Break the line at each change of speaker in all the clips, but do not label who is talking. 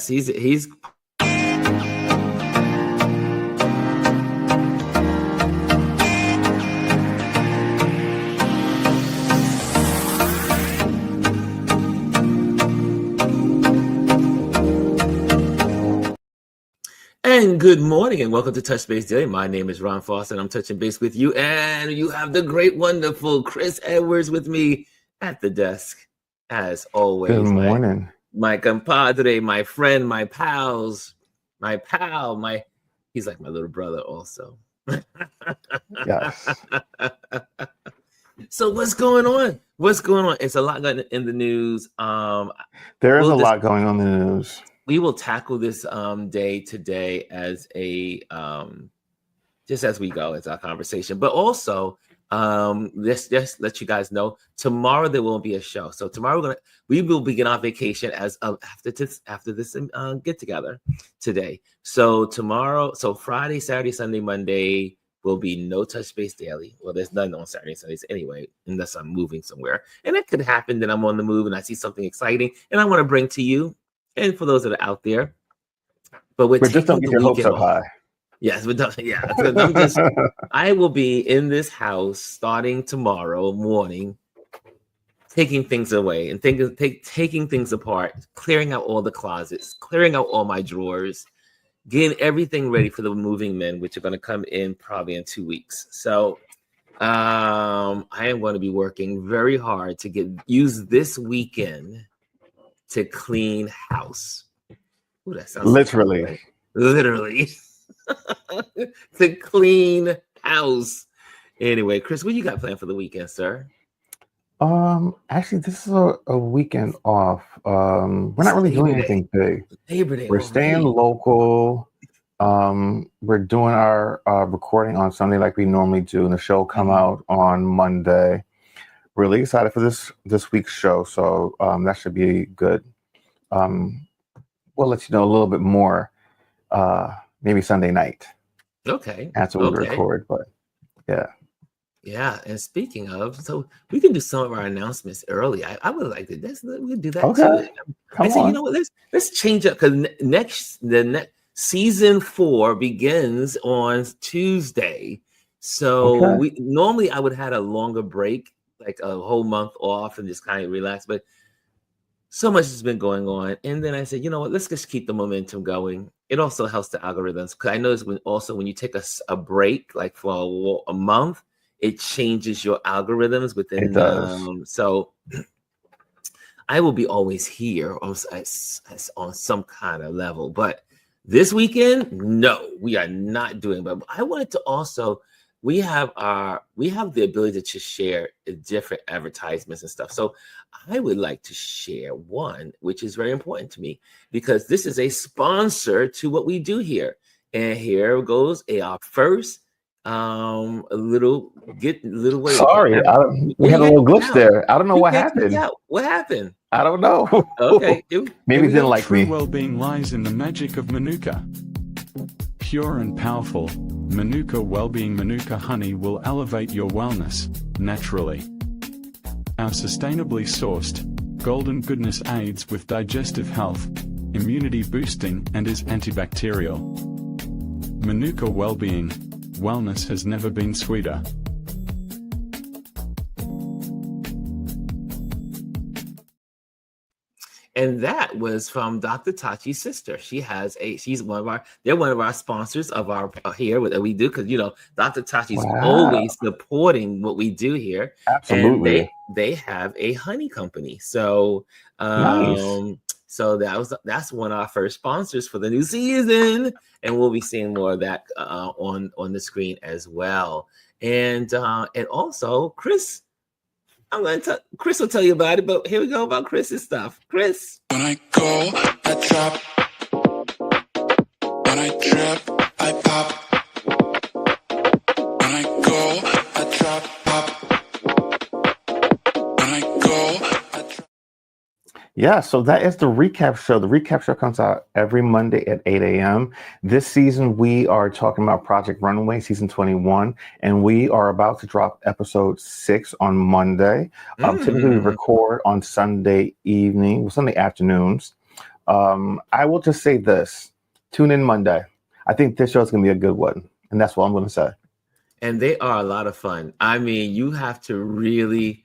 He's And good morning and welcome to Touch Base Daily. My name is Ron Foster and I'm touching base with you. And you have the great, wonderful Chris Edwards with me at the desk, as always.
Good morning.
My compadre, my friend, my pals, my pal, he's like my little brother also.
Yes.
So what's going on? It's a lot going in the news.
There is a lot going on in the news.
We will tackle this day today as a just as we go. It's our conversation, but also let's just let you guys know tomorrow there won't be a show. So tomorrow we will begin our vacation as after this get together today. So tomorrow, so Friday, Saturday, Sunday, Monday will be no Touch Base Daily. Well, there's none on Saturday, Sundays anyway, unless I'm moving somewhere, and it could happen that I'm on the move and I see something exciting and I want to bring to you. And for those that are out there, but
just don't get your hopes up high.
Yes, but yeah. I will be in this house starting tomorrow morning, taking things away and taking things apart, clearing out all the closets, clearing out all my drawers, getting everything ready for the moving men, which are going to come in probably in 2 weeks. So I am going to be working very hard to use this weekend to clean house. Ooh, that sounds
literally
to clean house. Anyway, Chris, what you got planned for the weekend, sir?
Actually, this is a weekend off. We're not really doing anything big.
Labor Day.
We're staying local. We're doing our recording on Sunday like we normally do, and the show come out on Monday. Really excited for this week's show, so that should be good. We'll let you know a little bit more maybe Sunday night.
Okay.
After we record, but yeah.
Yeah, and speaking of, so we can do some of our announcements early. I would like to. We could do that
too.
Come on. You know what? Let's change up because the next season 4 begins on Tuesday. So normally I would have had a longer break, like a whole month off and just kind of relax, but so much has been going on. And then I said, you know what, let's just keep the momentum going. It also helps the algorithms because I noticed when you take a break, like for a month, it changes your algorithms within.
It does.
So I will be always here on some kind of level, but this weekend, no, we are not doing. But I wanted to also. We have the ability to share different advertisements and stuff. So I would like to share one, which is very important to me because this is a sponsor to what we do here. And here goes our first little way.
Sorry, we had a little glitch there. I don't know what happened.
What happened?
I don't know.
Okay,
maybe it didn't like me.
True well-being lies in the magic of Manuka. Pure and powerful, Manuka Wellbeing Manuka honey will elevate your wellness, naturally. Our sustainably sourced, golden goodness aids with digestive health, immunity boosting and is antibacterial. Manuka Wellbeing, wellness has never been sweeter.
And that was from Dr. Tachi's sister. They're one of our sponsors of our here that we do because Dr. Tachi's always supporting what we do here.
Absolutely.
And they have a honey company. So
nice.
So that's one of our first sponsors for the new season, and we'll be seeing more of that on the screen as well. And also Chris. Chris will tell you about it, but here we go about Chris's stuff. Chris.
When I go, I drop. When I trip, I pop. When I go, I drop, pop. When I go, I drop.
Yeah, so that is the recap show. The recap show comes out every Monday at 8 a.m. This season, we are talking about Project Runway, season 21, and we are about to drop episode 6 on Monday. Typically, we record on Sunday afternoons. I will just say this: tune in Monday. I think this show is going to be a good one, and that's what I'm going to say.
And they are a lot of fun. I mean, you have to really.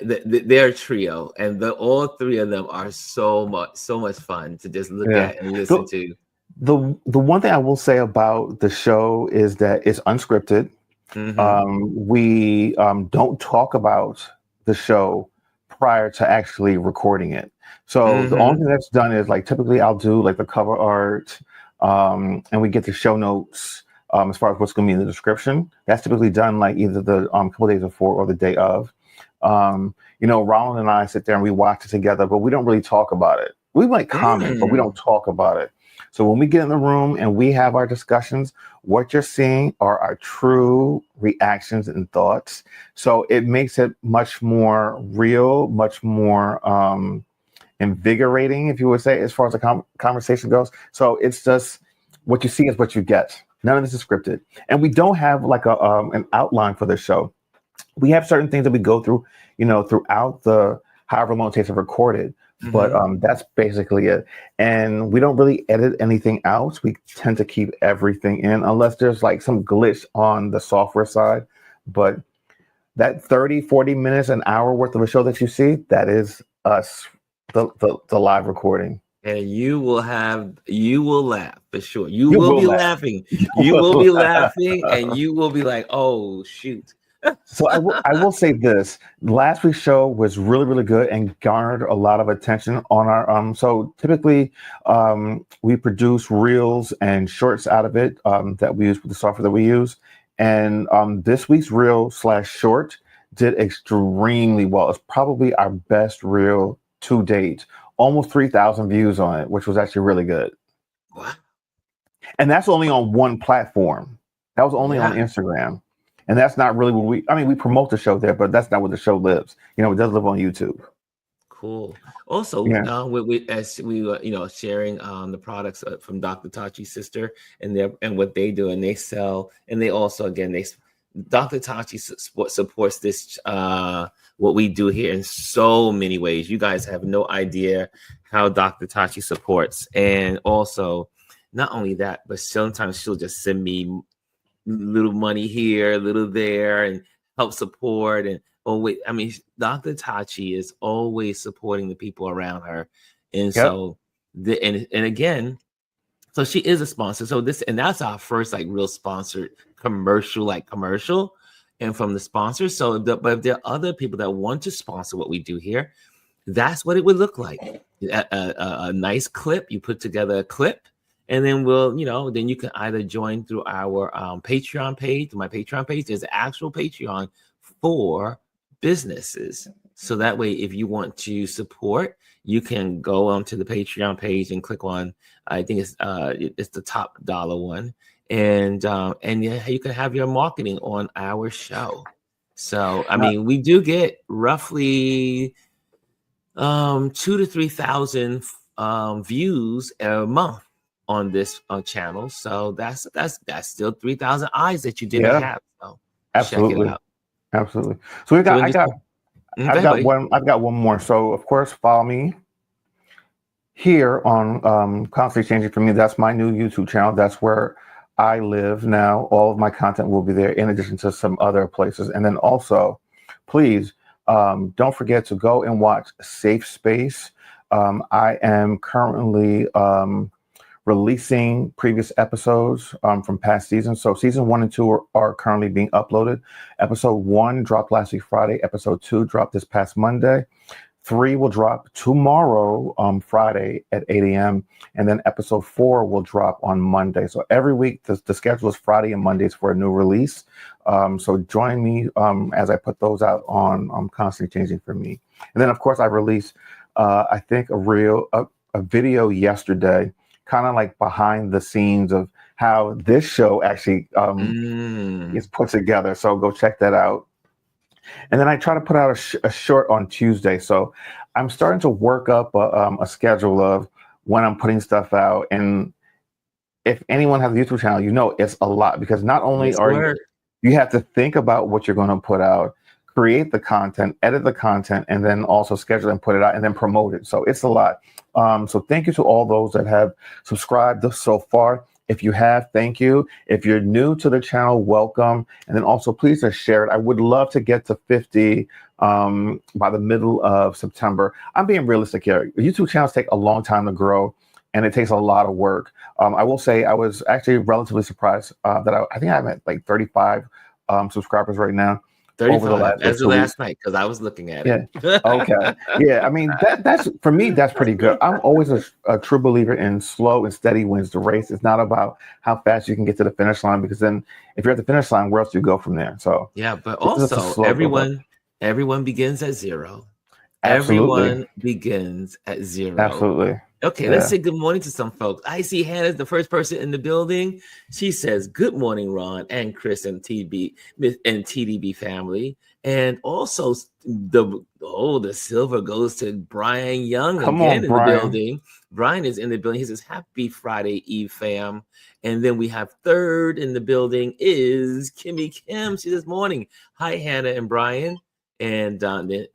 They're a trio, and all three of them are so much fun to just look
Yeah.
at and listen to.
The one thing I will say about the show is that it's unscripted. We don't talk about the show prior to actually recording it. So the only thing that's done is like typically I'll do like the cover art, and we get the show notes as far as what's going to be in the description. That's typically done like either the couple days before or the day of. Roland and I sit there and we watch it together, but we don't really talk about it. We might comment, but we don't talk about it. So when we get in the room and we have our discussions, what you're seeing are our true reactions and thoughts. So it makes it much more real, much more invigorating, if you would say, as far as the conversation goes. So it's just what you see is what you get. None of this is scripted. And we don't have like an outline for the show. We have certain things that we go through, throughout the however long it takes to record it. But that's basically it. And we don't really edit anything out. We tend to keep everything in unless there's like some glitch on the software side. But that 30, 40 minutes, an hour worth of a show that you see, that is us, the live recording.
And you will laugh for sure. You will be laughing. You will be laughing and you will be like, oh, shoot.
So I will say this: last week's show was really, really good and garnered a lot of attention on our. So typically, we produce reels and shorts out of it that we use with the software that we use. And this week's reel/short did extremely well. It's probably our best reel to date. Almost 3,000 views on it, which was actually really good.
Wow. And
that's only on one platform. That was only on Instagram. And that's not really what we promote the show there, but that's not where the show lives. It does live on YouTube.
Cool. Also, as we were, sharing the products from Dr. Tachi's sister and what they do, and they sell, and they also, again, Dr. Tachi supports this, what we do here in so many ways. You guys have no idea how Dr. Tachi supports. And also, not only that, but sometimes she'll just send me little money here, little there, and help support. And Dr. Tachi is always supporting the people around her. And so again, so she is a sponsor. So that's our first like real sponsored commercial. And from the sponsors. But if there are other people that want to sponsor what we do here, that's what it would look like. A nice clip. You put together a clip. And then then you can either join through our Patreon page. My Patreon page, there's an actual Patreon for businesses. So that way, if you want to support, you can go onto the Patreon page and click on, I think it's the top dollar one. And you can have your marketing on our show. So, we do get roughly 2,000 to 3,000 views a month on this channel. So that's still 3,000 eyes that you didn't have. So
absolutely,
check it out.
Absolutely. So I've got one more. So of course, follow me here on Constantly Changing For Me. That's my new YouTube channel. That's where I live now. All of my content will be there, in addition to some other places. And then also, please don't forget to go and watch Safe Space. I am currently releasing previous episodes from past seasons. So season 1 and 2 are currently being uploaded. Episode 1 dropped last week Friday. Episode 2 dropped this past Monday. 3 will drop tomorrow, Friday at 8 a.m. And then episode 4 will drop on Monday. So every week, the schedule is Friday and Mondays for a new release. So join me as I put those out on Constantly Changing For Me. And then, of course, I released, I think, a video yesterday, kind of like behind the scenes of how this show actually is put together. So go check that out. And then I try to put out a short on Tuesday. So I'm starting to work up a schedule of when I'm putting stuff out. And if anyone has a YouTube channel, it's a lot, because not only you have to think about what you're going to put out, create the content, edit the content, and then also schedule and put it out and then promote it. So it's a lot. So thank you to all those that have subscribed so far. If you have, thank you. If you're new to the channel, welcome. And then also please just share it. I would love to get to 50 by the middle of September. I'm being realistic here. YouTube channels take a long time to grow, and it takes a lot of work. I will say I was actually relatively surprised that I think I'm at like 35 subscribers right now.
35
over the last,
as of last night, because I was looking at it.
Okay. Yeah. I mean, that's for me, that's pretty good. I'm always a true believer in slow and steady wins the race. It's not about how fast you can get to the finish line, because then if you're at the finish line, where else do you go from there? So
yeah, but also everyone begins at zero.
Absolutely.
Everyone begins at zero.
Absolutely.
Okay, let's say good morning to some folks. I see Hannah's the first person in the building. She says, "Good morning, Ron and Chris and TDB family." And also the silver goes to Brian Young again in the building. Brian is in the building. He says, "Happy Friday Eve, fam." And then we have third in the building is Kimmy Kim. She says, "Morning. Hi, Hannah and Brian." And then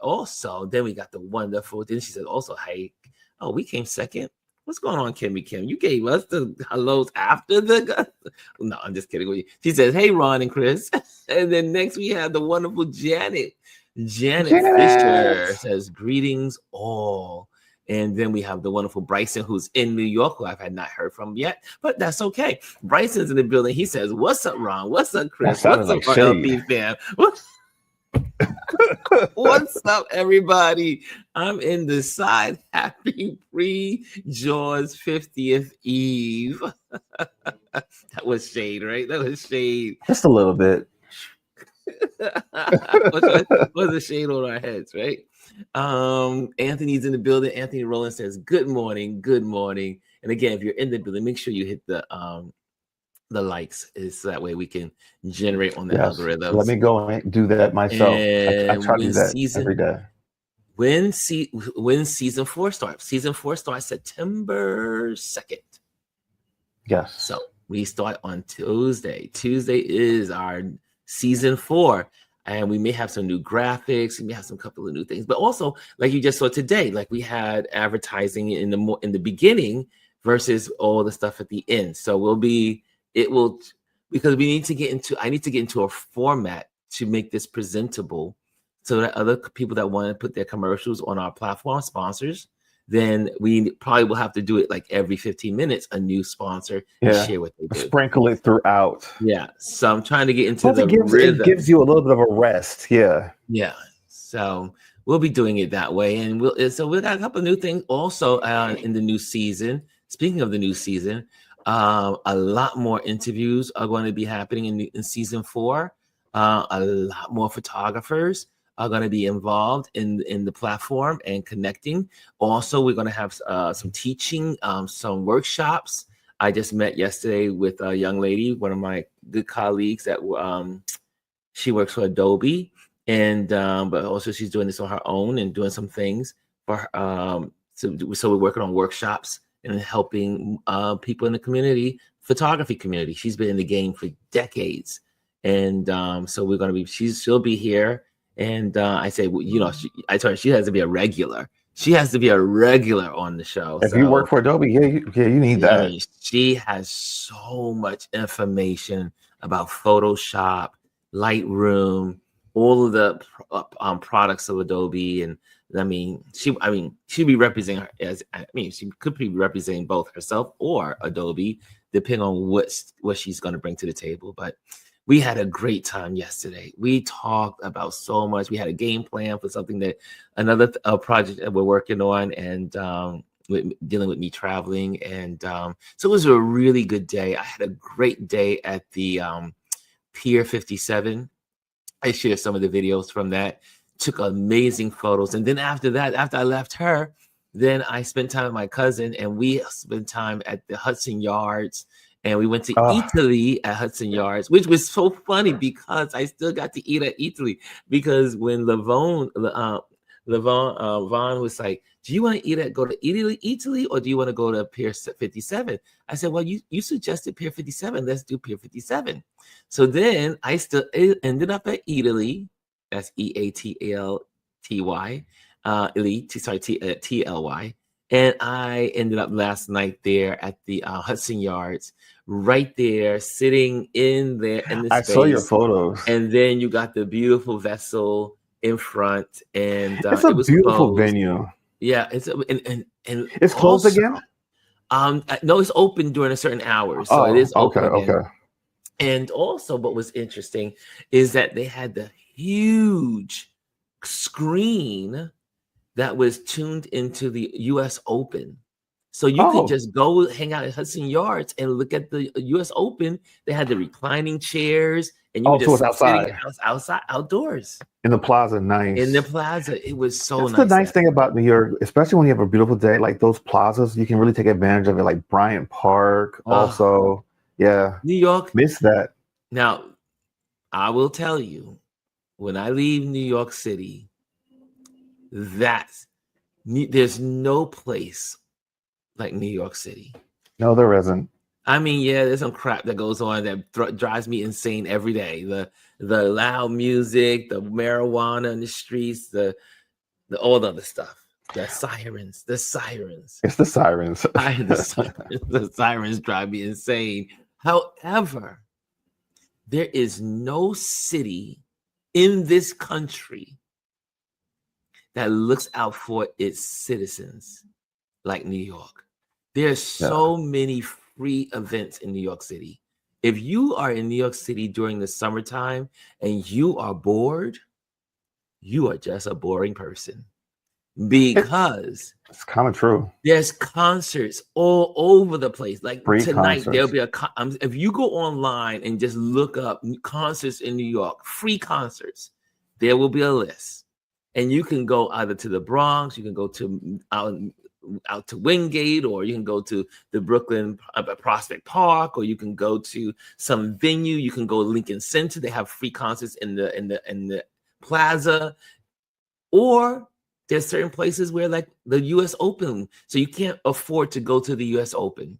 we got the wonderful. Then she said, "Also, hey." Oh, we came second. What's going on, Kimmy Kim? You gave us the hellos after the. No, I'm just kidding with you. She says, "Hey, Ron and Chris." And then next we have the wonderful Janet. Janet Fisher says, "Greetings all." And then we have the wonderful Bryson, who's in New York, who I've not heard from yet, but that's okay. Bryson's in the building. He says, "What's up, Ron? What's up, Chris? What's up, RLP fam?" What's up, everybody? I'm in the side. Happy pre-Jaws 50th Eve. That was shade, right? That was shade.
Just a little bit.
Was the shade on our heads, right? Anthony's in the building. Anthony Rowland says, "Good morning, good morning." And again, if you're in the building, make sure you hit the likes, is so that way we can generate on the algorithms.
Let me go and do that myself. I try to do that every day.
When season 4 starts? Season 4 starts September 2nd.
Yes.
So we start on Tuesday. Tuesday is our season 4. And we may have some new graphics. We may have some couple of new things. But also, like you just saw today, like we had advertising in the beginning versus all the stuff at the end. So because I need to get into a format to make this presentable, so that other people that want to put their commercials on our platform, sponsors, then we probably will have to do it like every 15 minutes, a new sponsor, and share what they do.
Sprinkle it throughout.
Yeah. So I'm trying to get into rhythm.
It gives you a little bit of a rest. Yeah.
Yeah. So we'll be doing it that way. And we've got a couple of new things also in the new season. Speaking of the new season, a lot more interviews are going to be happening in season 4. A lot more photographers are going to be involved in the platform and connecting. Also, we're going to have some teaching, some workshops. I just met yesterday with a young lady, one of my good colleagues that she works for Adobe, and but also she's doing this on her own and doing some things for so we're working on workshops and helping people in the community, photography community. She's been in the game for decades. And so we're going to be, she'll be here. And I say, well, I told her she has to be a regular. She has to be a regular on the show.
If you work for Adobe, you need that.
I mean, she has so much information about Photoshop, Lightroom, all of the products of Adobe. And she'd be representing she could be representing both herself or Adobe, depending on what she's going to bring to the table. But we had a great time yesterday. We talked about so much. We had a game plan for something another project that we're working on, and dealing with me traveling. And so it was a really good day. I had a great day at the Pier 57. I shared some of the videos from that. Took amazing photos. And then after that, after I left her, then I spent time with my cousin, and we spent time at the Hudson Yards, and we went to Italy at Hudson Yards, which was so funny because I still got to eat at Italy, because when Vaughn was like, "Do you want to go to Italy, or do you want to go to Pier 57?" I said, "Well, you suggested Pier 57. Let's do Pier 57." So then I still ended up at Italy. That's EATLTY. Elite. Sorry, TLY. And I ended up last night there at the Hudson Yards, right there, sitting in there in the
I saw your
space.
photos.
And then you got the beautiful vessel in front, and
It's a
it was
beautiful
closed.
venue.
Yeah, it's and
It's closed
also,
again?
no, it's open during a certain hours, so it
Oh,
is
okay,
open again.
okay.
And also, what was interesting is that they had the huge screen that was tuned into the U.S. Open. So you could
Oh,
just go hang out at Hudson Yards and look at the U.S. Open. They had the reclining chairs, and you were
so it's
just sitting
outside
outside, outdoors
in the plaza.
in
Nice.
the plaza. It was so
That's the
nice
nice
last
thing
night.
about New York, especially when you have a beautiful day. Like those plazas, you can really take advantage of it. Like Bryant Park,
Oh,
also. Yeah,
New York.
miss that.
Now, I will tell you, when I leave New York City, there's no place like New York City.
No, there isn't.
I mean, yeah, there's some crap that goes on that drives me insane every day. The loud music, the marijuana in the streets, the all the other stuff. The sirens.
It's the sirens.
The sirens drive me insane. However, there is no city in this country that looks out for its citizens like New York. There's so many free events in New York City. If you are in New York City during the summertime and you are bored, you are just a boring person, because
It's kind of true.
there's concerts all over the place. Like
Free
tonight, there'll
concerts.
be if you go online and just look up concerts in New York, free concerts, there will be a list. And you can go either to the Bronx, you can go to out to Wingate, or you can go to the Brooklyn Prospect Park, or you can go to some venue. You can go to Lincoln Center. They have free concerts in the plaza. Or there's certain places where, like the U.S. Open, so you can't afford to go to the U.S. Open,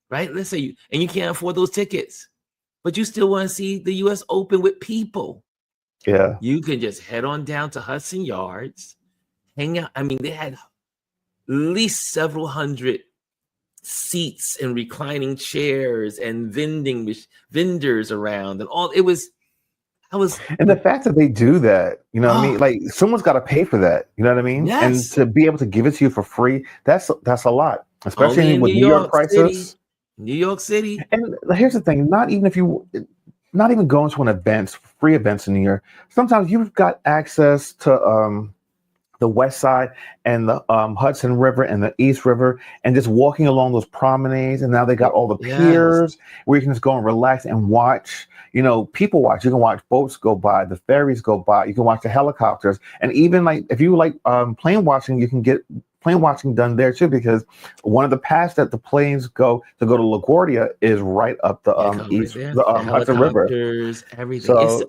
right? Let's say you can't afford those tickets, but you still want to see the U.S. Open with people.
Yeah.
You can just head on down to Hudson Yards, hang out. I mean, they had at least several hundred seats and reclining chairs and vendors around, and all.
And the fact that they do that, you know what I mean? Like someone's got to pay for that, you know what I mean?
Yes.
And to be able to give it to you for free, that's a lot, especially
Only in
with New York prices.
New York City.
And here's the thing: not even going to an event, free events in New York. Sometimes you've got access to the West Side and the Hudson River and the East River, and just walking along those promenades. And now they got all the piers where you can just go and relax and watch. You know, people watch. You can watch boats go by, the ferries go by. You can watch the helicopters, and even like if you like plane watching, you can get plane watching done there too, because one of the paths that the planes go to LaGuardia is right up the Hudson River.
Everything.
So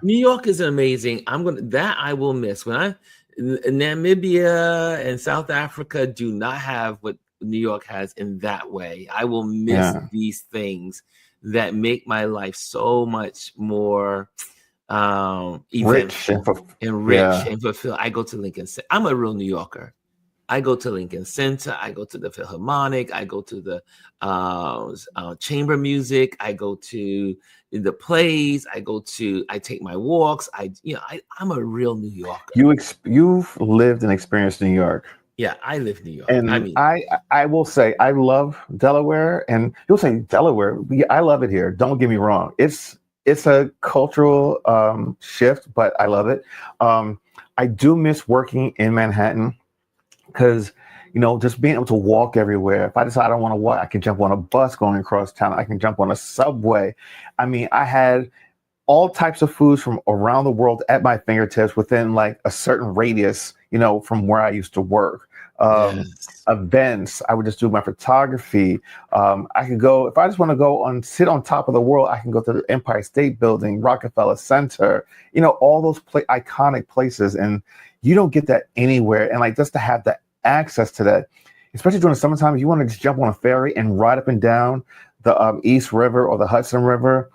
New York is amazing. I will miss when Namibia and South Africa do not have what New York has in that way. I will miss these things that make my life so much more
rich and
fulfilled. I go to Lincoln Center. I'm a real New Yorker. I go to Lincoln Center. I go to the Philharmonic. I go to the chamber music. I go to the plays. I take my walks. I'm a real New Yorker.
You've lived and experienced New York.
Yeah, I live in New York.
And I will say I love Delaware, and you'll say Delaware. I love it here. Don't get me wrong. It's a cultural shift, but I love it. I do miss working in Manhattan because, you know, just being able to walk everywhere. If I decide I don't want to walk, I can jump on a bus going across town. I can jump on a subway. I mean, I had all types of foods from around the world at my fingertips within like a certain radius, you know, from where I used to work. Events, I would just do my photography. I could go, if I just want to go sit on top of the world, I can go to the Empire State Building, Rockefeller Center, you know, all those iconic places. And you don't get that anywhere. And like just to have the access to that, especially during the summertime, you want to just jump on a ferry and ride up and down the East River or the Hudson River.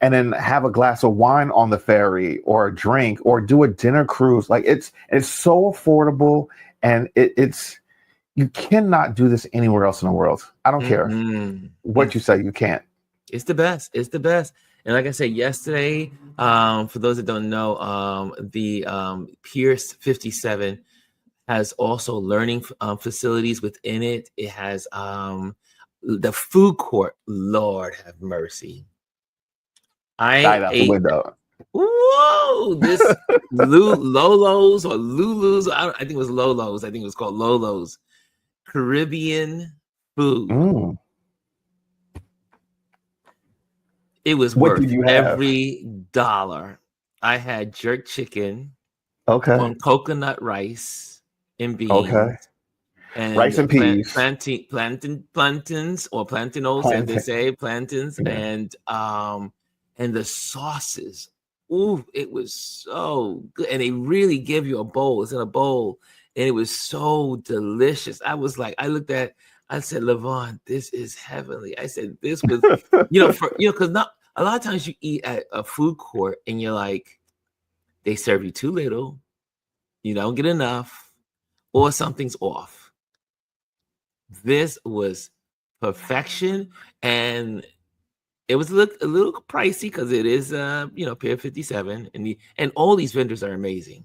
and then have a glass of wine on the ferry or a drink or do a dinner cruise. Like it's so affordable, and it's you cannot do this anywhere else in the world. I don't care what you say, you can't.
It's the best. It's the best. And like I said yesterday, for those that don't know, the Pierce 57 has also learning facilities within it. It has the food court. Lord have mercy.
Died out the
ate.
window.
Whoa! This Lolo's or Lulu's. I think it was Lolo's. I think it was called Lolo's Caribbean food. It was
What
worth
did you have?
every dollar. I had jerk chicken
Okay.
on coconut rice and beans.
Okay.
And
Rice and peas.
plantains or plantains, as they say, plantains, and the sauces. Ooh, it was so good. And they really give you a bowl. It's in a bowl. And it was so delicious. I was like, I said, Levon, this is heavenly. I said, this was, because not a lot of times you eat at a food court and you're like, they serve you too little, you don't get enough, or something's off. This was perfection, and it was a little pricey because it is Pier 57, and all these vendors are amazing,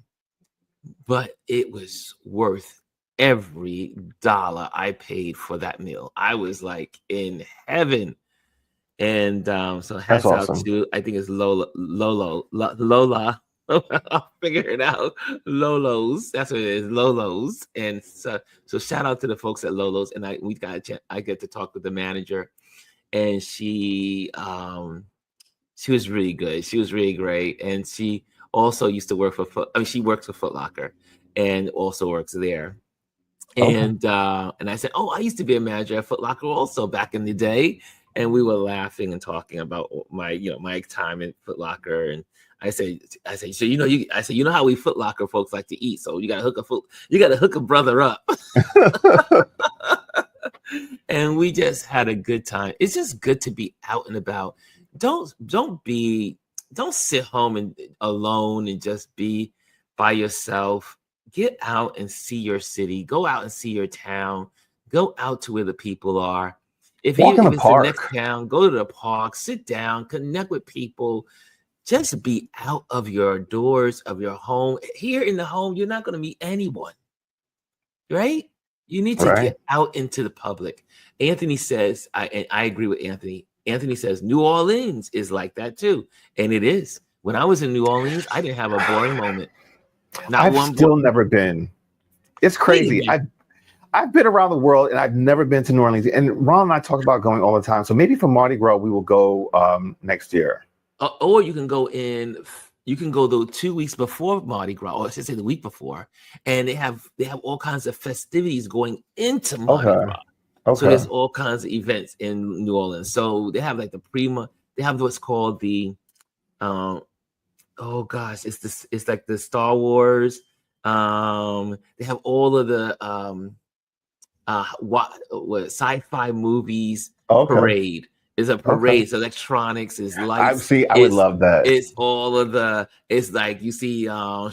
but it was worth every dollar I paid for that meal. I was like in heaven. And so hats out to, I think it's Lola. I'll figure it out. Lolo's. That's what it is. Lolo's. And so shout out to the folks at Lolo's. And I get to talk with the manager, and she was really good. She was really great. And she also used to work she works for Foot Locker and also works there. And I said, I used to be a manager at Foot Locker also back in the day. And we were laughing and talking about my time at Foot Locker. And I said, so you know how we Foot Locker folks like to eat. So you gotta hook a brother up. And we just had a good time. It's just good to be out and about. Don't sit home and alone and just be by yourself. Get out and see your city. Go out and see your town. Go out to where the people are. If it's the next town, go to the park, sit down, connect with people. Just be out of your doors, of your home. Here in the home, you're not going to meet anyone, right? You need to get out into the public. Anthony says, and I agree with Anthony. Anthony says New Orleans is like that too, and it is. When I was in New Orleans, I didn't have a boring moment.
I've still never been. It's crazy. I've been around the world and I've never been to New Orleans. And Ron and I talk about going all the time. So maybe for Mardi Gras, we will go next year.
Or you can go the 2 weeks before Mardi Gras, or I should say the week before, and they have all kinds of festivities going into Mardi Gras. Okay. So there's all kinds of events in New Orleans. So they have like they have what's called the it's like the Star Wars. They have all of the sci-fi movies parade. It's a parade. It's electronics, it's lights.
I would love that.
It's all of it's like you see it's called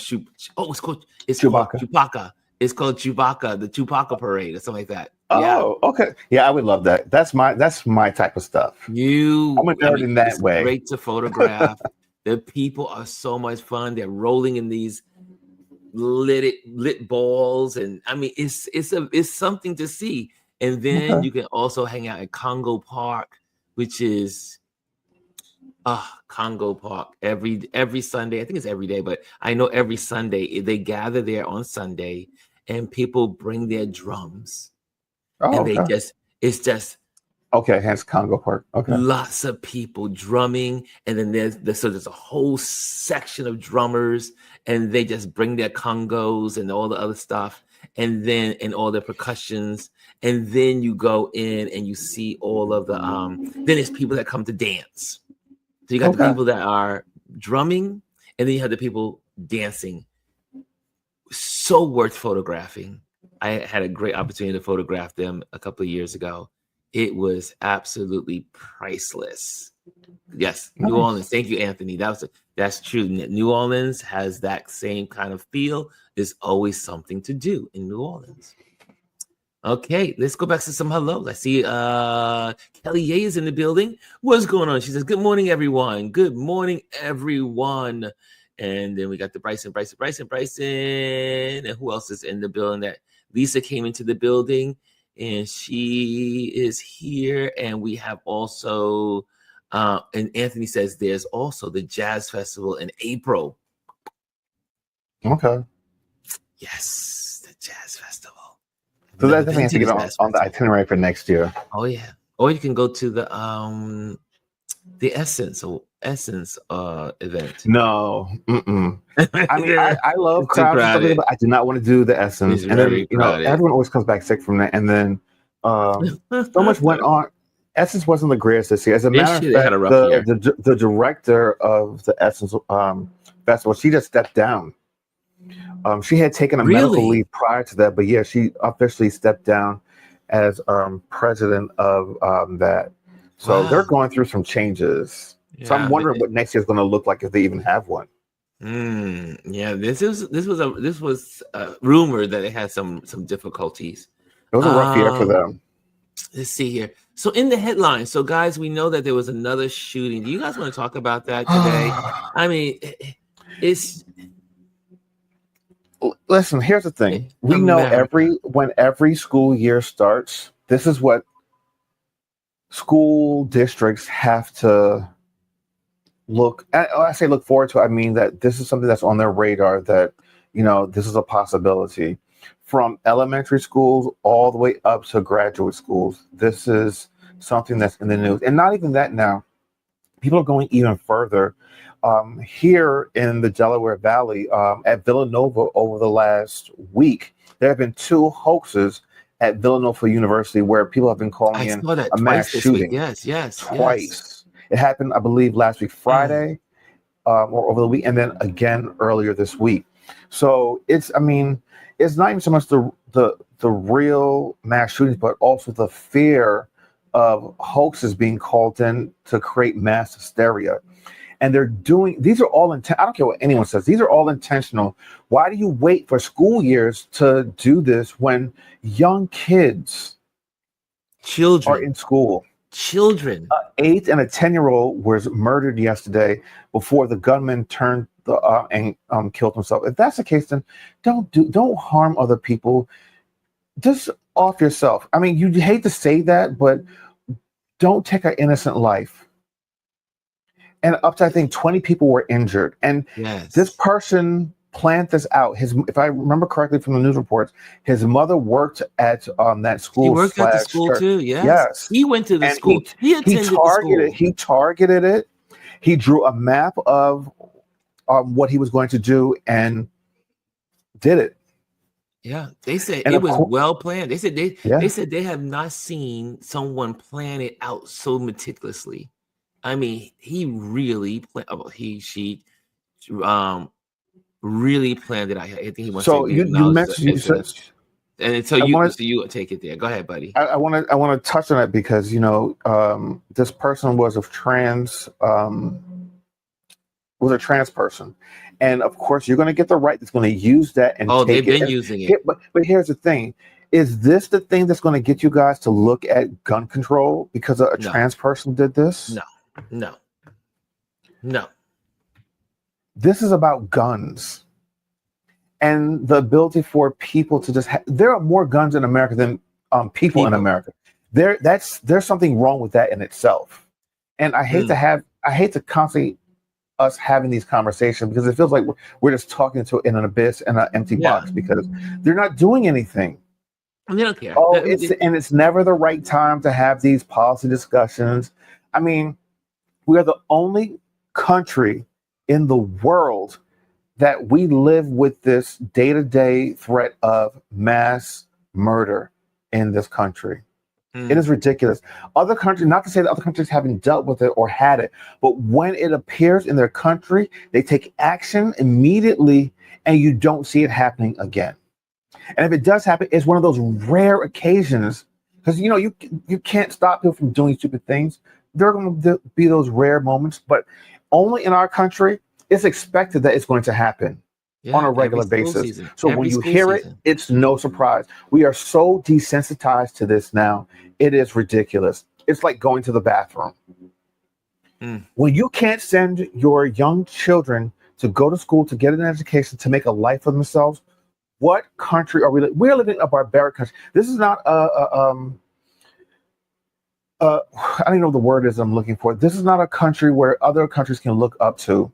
Chewbacca. It's called Chewbacca, the Chewbacca parade or something like that.
Okay. Yeah, I would love that. That's my type of stuff. I'm a nerd in that way.
Great to photograph. The people are so much fun. They're rolling in these lit balls, and I mean it's something to see. And then you can also hang out at Congo Park, which is Congo Park every Sunday. I think it's every day, but I know every Sunday they gather there on Sunday, and people bring their drums. It's just
hence Congo Park.
Lots of people drumming, and then there's a whole section of drummers, and they just bring their congos and all the other stuff, and all the percussions, and then you go in and you see all of the then there's people that come to dance. So you got the people that are drumming, and then you have the people dancing. So worth photographing. I had a great opportunity to photograph them a couple of years ago. It was absolutely priceless. Yes, New
Nice.
Orleans. Thank you, Anthony. That's true. New Orleans has that same kind of feel. There's always something to do in New Orleans. Okay, let's go back to some hellos. I see Kelly Ye is in the building. What's going on? She says, "Good morning, everyone. Good morning, everyone." And then we got the Bryson. And who else is in the building? That Lisa came into the building, and she is here. And we have also, and Anthony says there's also the Jazz Festival in April.
Okay.
Yes, the Jazz Festival.
So
Never
that
been
definitely has to
the
get
Jazz
on the
Festival.
itinerary for next year.
Oh yeah. Or you can go to the Essence event.
No. I mean, I love
It's too
crowds and stuff like that,
crowded.
but I do not want to do the Essence.
It's
And then,
very crowded.
everyone always comes back sick from that. And then so much went on. Essence wasn't the greatest this year. As a
This
matter
year
of
they had
fact,
a rough year.
the director of the Essence festival, she just stepped down. She had taken a medical
Really?
leave prior to that, but yeah, she officially stepped down as president of that. So they're
Wow.
going through some changes. So
Yeah,
I'm wondering what next year's going to look like if they even have one.
yeah. This was rumored that it had some difficulties.
It was a rough year for them.
Let's see here. So in the headline, so guys, we know that there was another shooting. Do you guys want to talk about that today? I mean, it's
Listen, here's the thing. We know
America.
when every school year starts, this is what school districts have to I say look forward to. I mean that this is something that's on their radar, that this is a possibility. From elementary schools all the way up to graduate schools, this is something that's in the news. And not even that now. People are going even further. Here in the Delaware Valley, at Villanova over the last week, there have been 2 hoaxes at Villanova University where people have been calling in
saw that
a mass
twice this week.
shooting.
Yes.
Twice. It happened, I believe, last week Friday, or over the week, and then again earlier this week. So it's not even so much the real mass shootings, but also the fear of hoaxes being called in to create mass hysteria. And these are all I don't care what anyone says, these are all intentional. Why do you wait for school years to do this when young kids are in school?
Children.
8 and a 10-year-old was murdered yesterday before the gunman turned and killed himself. If that's the case, then don't harm other people. Just off yourself. I mean, you hate to say that, but don't take an innocent life. And up to, I think, 20 people were injured. And this person planned this out. If I remember correctly from the news reports, his mother worked at that school.
He worked at the school too. Yes. He went to the school. He attended the school.
He targeted it. He drew a map of what he was going to do and did it.
Yeah, they said it was well planned. They said they have not seen someone plan it out so meticulously. I mean, he really really planned it out. I think he wants
so
to.
You mentioned,
and so you take it there. Go ahead, buddy.
I want to touch on it because this person was a trans person. And of course, you're going to get the right that's going to use that and
they've been using it.
But here's the thing: is this the thing that's going to get you guys to look at gun control because a trans person did this?
No.
This is about guns and the ability for people to just. There are more guns in America than people in America. There's something wrong with that in itself. And I hate to constantly us having these conversations because it feels like we're just talking to in an abyss and an empty box because they're not doing anything.
And they don't care.
It's never the right time to have these policy discussions. I mean, we are the only country in the world that we live with this day-to-day threat of mass murder in this country. It is ridiculous. Other countries, not to say that other countries haven't dealt with it or had it, but when it appears in their country, they take action immediately and you don't see it happening again. And if it does happen, it's one of those rare occasions because you can't stop people from doing stupid things. There are going to be those rare moments, but only in our country, it's expected that it's going to happen on
Yeah,
a
every
regular
school
basis.
season.
So when
Every
you
school
hear it,
season.
it's no surprise. We are so desensitized to this now. It is ridiculous. It's like going to the bathroom.
Mm.
When you can't send your young children to go to school to get an education to make a life for themselves, what country are we? We're living in a barbaric country. This is not I don't know the word is I'm looking for. This is not a country where other countries can look up to.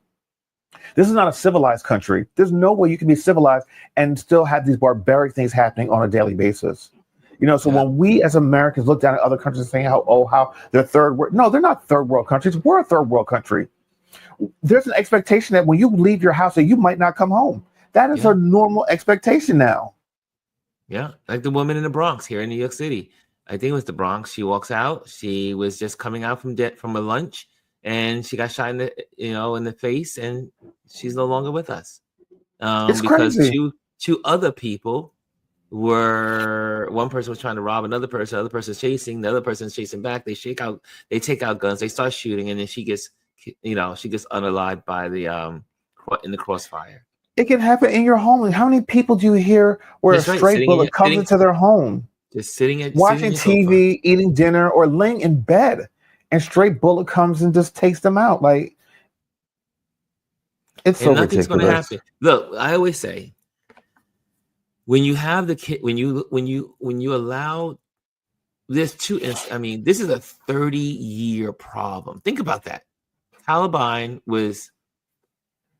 This is not a civilized country. There's no way you can be civilized and still have these barbaric things happening on a daily basis. So
Yeah.
when we as Americans look down at other countries and saying how they're third world. No, they're not third world countries. We're a third world country. There's an expectation that when you leave your house that you might not come home. That is
Yeah.
a normal expectation now.
Yeah, like the woman in the Bronx here in New York City. I think it was the Bronx. She walks out. She was just coming out from a lunch, and she got shot in the face, and she's no longer with us.
It's
Because
crazy.
two other people one person was trying to rob another person, the other person's chasing, the other person's chasing back. They take out guns, they start shooting, and then she gets unalived by in the crossfire.
It can happen in your home. How many people do you hear where a
That's right.
stray bullet comes into their home,
Just sitting on
watching
your sofa.
TV, eating dinner, or laying in bed, and stray bullet comes and just takes them out? Like, it's so
And nothing's going to
ridiculous.
happen. Look, I always say, when you have the kid, when you allow this this is a 30-year problem. Think about that. Taliban was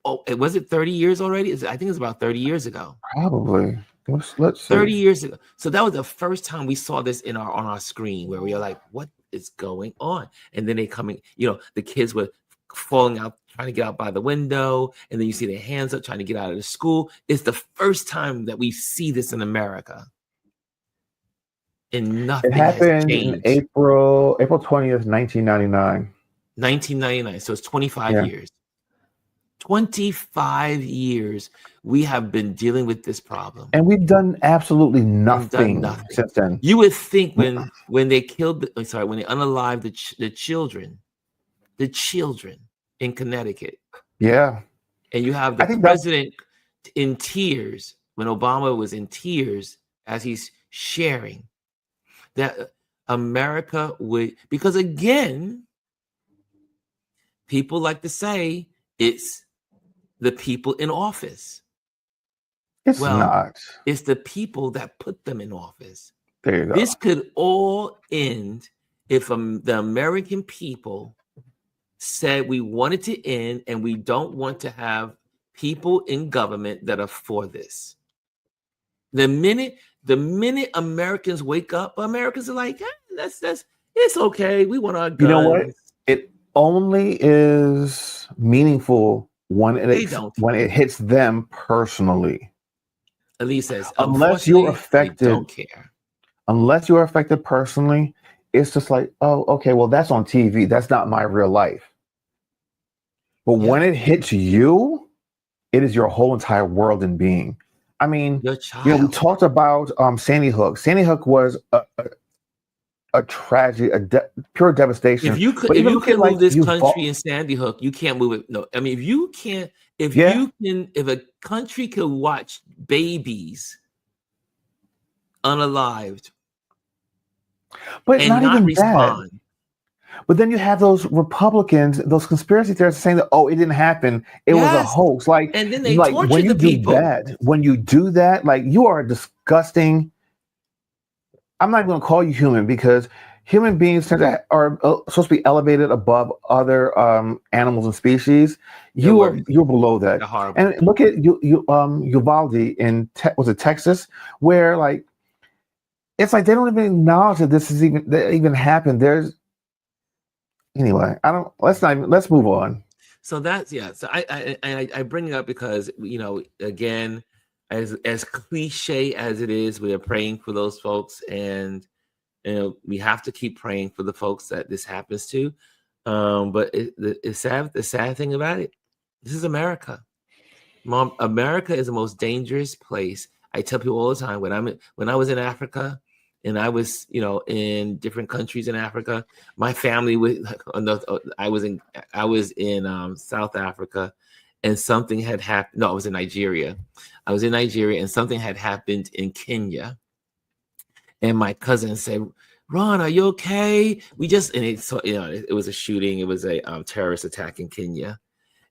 it 30 years already? I think it's about 30 years ago.
Probably. Let's see.
30 years ago. So that was the first time we saw this on our screen, where we are like, what is going on? And then they coming, the kids were falling out, trying to get out by the window, and then you see their hands up trying to get out of the school. It's the first time that we see this in America. And nothing
It happened
has
in
changed.
April 20th, 1999.
1999. So it's 25
Yeah.
years. 25 years we have been dealing with this problem.
And we've done absolutely nothing, since then.
You would think when they killed when they unalived the children in Connecticut.
Yeah.
And you have the president in tears, when Obama was in tears as he's sharing, that America would, because again, people like to say it's the people in office.
It's not.
It's the people that put them in office.
There you go.
This could all end if the American people said we want it to end, and we don't want to have people in government that are for this. The minute Americans wake up, Americans are like, that's it's okay. We want our guns.
You know what? It only is meaningful when it hits them personally.
Elise says,
unless you're affected,
they don't care.
Unless you're affected personally, it's just like, oh, okay, well, that's on TV. That's not my real life. But when it hits you, it is your whole entire world and being. I mean,
your child.
We talked about Sandy Hook. Sandy Hook was a tragedy, pure devastation.
If you could move this country in Sandy Hook, you can't move it. No, I mean, if a country could watch babies unalived,
but
and
not even
respond.
That. But then you have those Republicans, those conspiracy theorists saying that, oh, it didn't happen. It was a hoax. Like,
and then they torture
when you
the people.
When you do that, like, you are disgusting. I'm not even going to call you human, because human beings are supposed to be elevated above other animals and species. You're below that. And look at Uvalde in Texas, where like it's like they don't even acknowledge that this is even happened. Anyway, let's move on.
So that's So I bring it up because again, as cliche as it is, we are praying for those folks, and we have to keep praying for the folks that this happens to. But it's sad. The sad thing about it, this is America. Mom, America is the most dangerous place. I tell people all the time when I was in Africa, and I was, in different countries in Africa. My family I was in South Africa, and something had happened. No, I was in Nigeria. I was in Nigeria, and something had happened in Kenya. And my cousin said, "Ron, are you okay? It was a shooting. It was a terrorist attack in Kenya."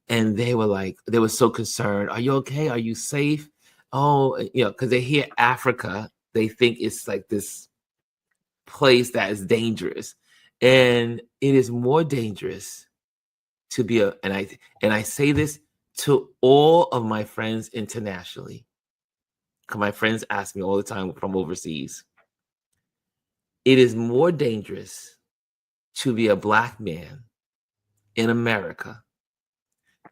And they were so concerned. "Are you okay? Are you safe?" Oh, because they hear Africa, they think it's like this place that is dangerous. And it is more dangerous to be and I say this to all of my friends internationally, because my friends ask me all the time from overseas. It is more dangerous to be a Black man in America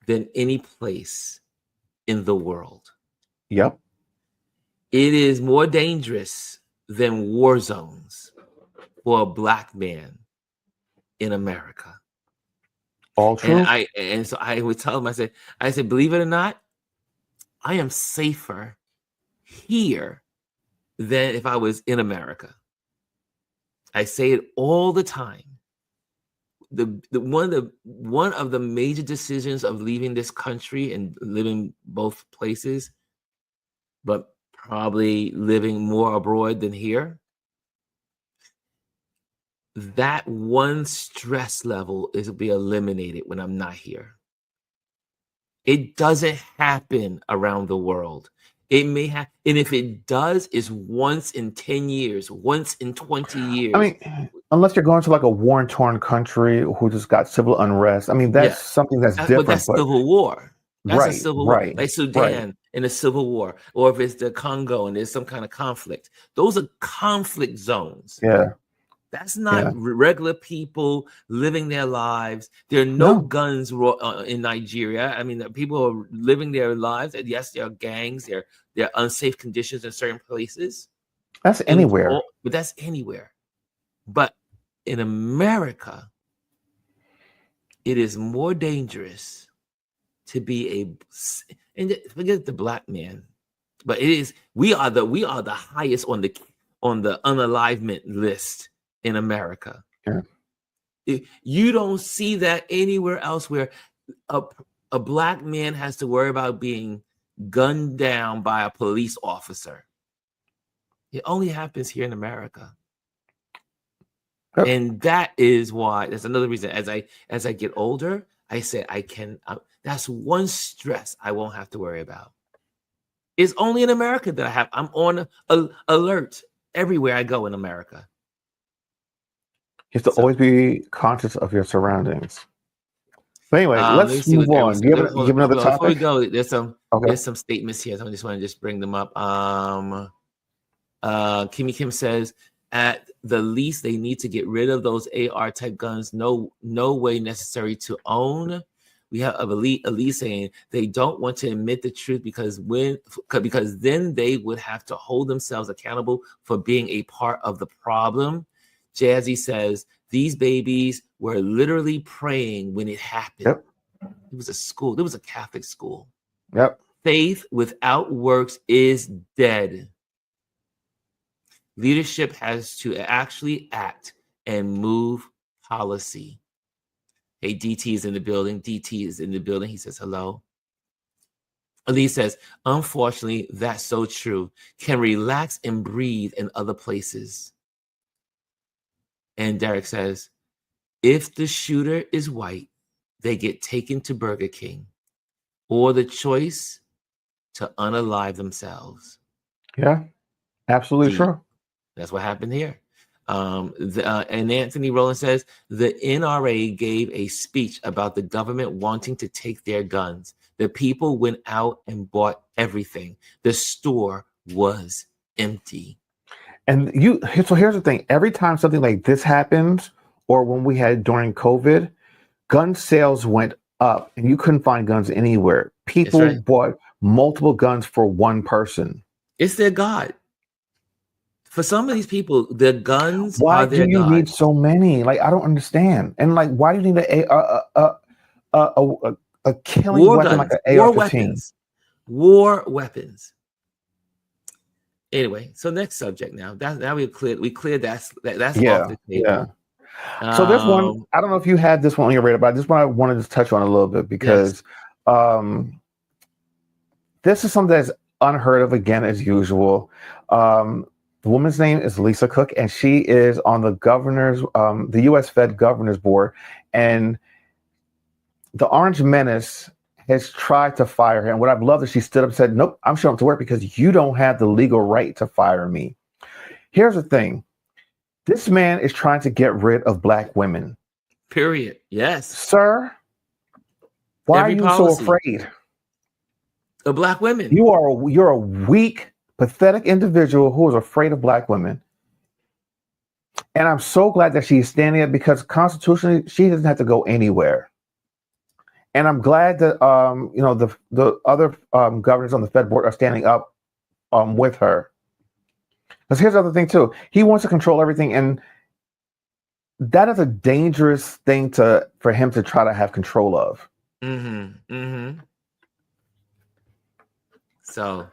than any place in the world.
Yep.
It is more dangerous than war zones for a Black man in America.
All true.
And so I would tell them, I said, believe it or not, I am safer here than if I was in America. I say it all the time. One of the major decisions of leaving this country and living both places, but probably living more abroad than here, that one stress level will be eliminated when I'm not here. It doesn't happen around the world. It may have, and if it does, it's once in 10 years, once in 20 years.
I mean, unless you're going to like a war-torn country who just got civil unrest. I mean, that's something that's different.
But that's civil war. That's a civil war. Like Sudan in a civil war, or if it's the Congo and there's some kind of conflict. Those are conflict zones.
Yeah.
That's not regular people living their lives. There are no guns in Nigeria. I mean, people are living their lives. And yes, there are gangs. There are unsafe conditions in certain places.
That's anywhere.
But that's anywhere. But in America, it is more dangerous to be and forget the Black man, but we are the highest on the unalivement list in America. Yeah. You don't see that anywhere else where a Black man has to worry about being gunned down by a police officer. It only happens here in America. Yep. And that is why, that's another reason, as I get older, I say that's one stress I won't have to worry about. It's only in America that I'm on alert everywhere I go in America.
You have to always be conscious of your surroundings. But anyway, let's move on. Do you have another topic?
Before we go, there's some statements here. So I just want to bring them up. Kimmy Kim says, at the least, they need to get rid of those AR type guns. No way necessary to own. We have Elise saying they don't want to admit the truth because then they would have to hold themselves accountable for being a part of the problem. Jazzy says these babies were literally praying when it happened.
Yep.
It was a school. It was a Catholic school.
Yep.
Faith without works is dead. Leadership has to actually act and move policy. Hey, DT is in the building. DT is in the building. He says hello. Elise says, unfortunately, that's so true. Can relax and breathe in other places. And Derek says, if the shooter is white, they get taken to Burger King or the choice to unalive themselves.
Yeah, absolutely true.
That's what happened here. And Anthony Rowland says, the NRA gave a speech about the government wanting to take their guns. The people went out and bought everything. The store was empty.
And so here's the thing. Every time something like this happens, or when we had during COVID, gun sales went up and you couldn't find guns anywhere. People bought multiple guns for one person.
It's their God. For some of these people, their guns
why
are their
do you
God.
Need so many? Like, I don't understand. And like, why do you need a killing
war
weapon
guns,
like an AR-15?
War weapons. Anyway, so next subject now. Now we cleared that's
Yeah,
off the table.
So there's one. I don't know if you had this one on your radar, but this one I wanted to touch on a little bit because this is something that's unheard of again as usual. The woman's name is Lisa Cook, and she is on the the U.S. Fed Governor's Board, and the Orange Menace has tried to fire her. And what I've loved is she stood up and said, "Nope, I'm showing up to work because you don't have the legal right to fire me." Here's the thing. This man is trying to get rid of Black women.
Period. Yes.
Sir, why are you so afraid
of Black women?
You're a weak, pathetic individual who is afraid of Black women. And I'm so glad that she's standing up because constitutionally she doesn't have to go anywhere. And I'm glad that the other governors on the Fed board are standing up with her. Because here's the other thing too. He wants to control everything, and that is a dangerous thing for him to try to have control of.
So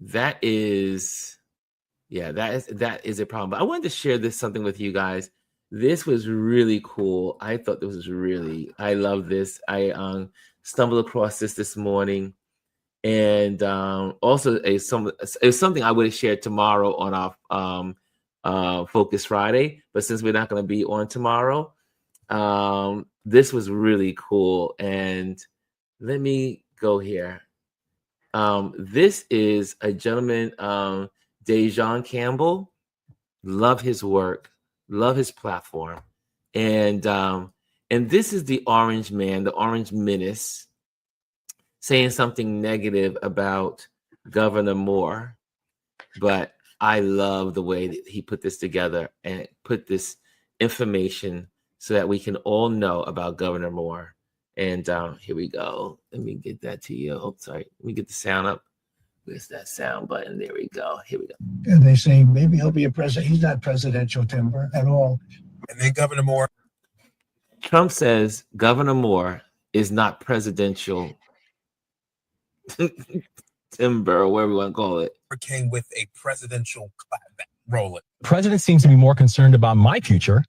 that is a problem. But I wanted to share something with you guys. This was really cool. I thought this was I love this. I stumbled across this morning. And also it's something I would have shared tomorrow on our Focus Friday. But since we're not going to be on tomorrow, this was really cool. And let me go here. This is a gentleman, Dejan Campbell. Love his work, love his platform. And this is the Orange Man, the Orange Menace, saying something negative about Governor Moore. But I love the way that he put this together and put this information so that we can all know about Governor Moore. And here we go. Let me get that to you. Oh, sorry. Let me get the sound up. Where's that sound button? There we go. Here we go.
And they say maybe he'll be a president. He's not presidential timber at all.
And then Governor Moore.
Trump says Governor Moore is not presidential timber, or whatever we want to call it.
Came with a presidential roller.
The president seems to be more concerned about my future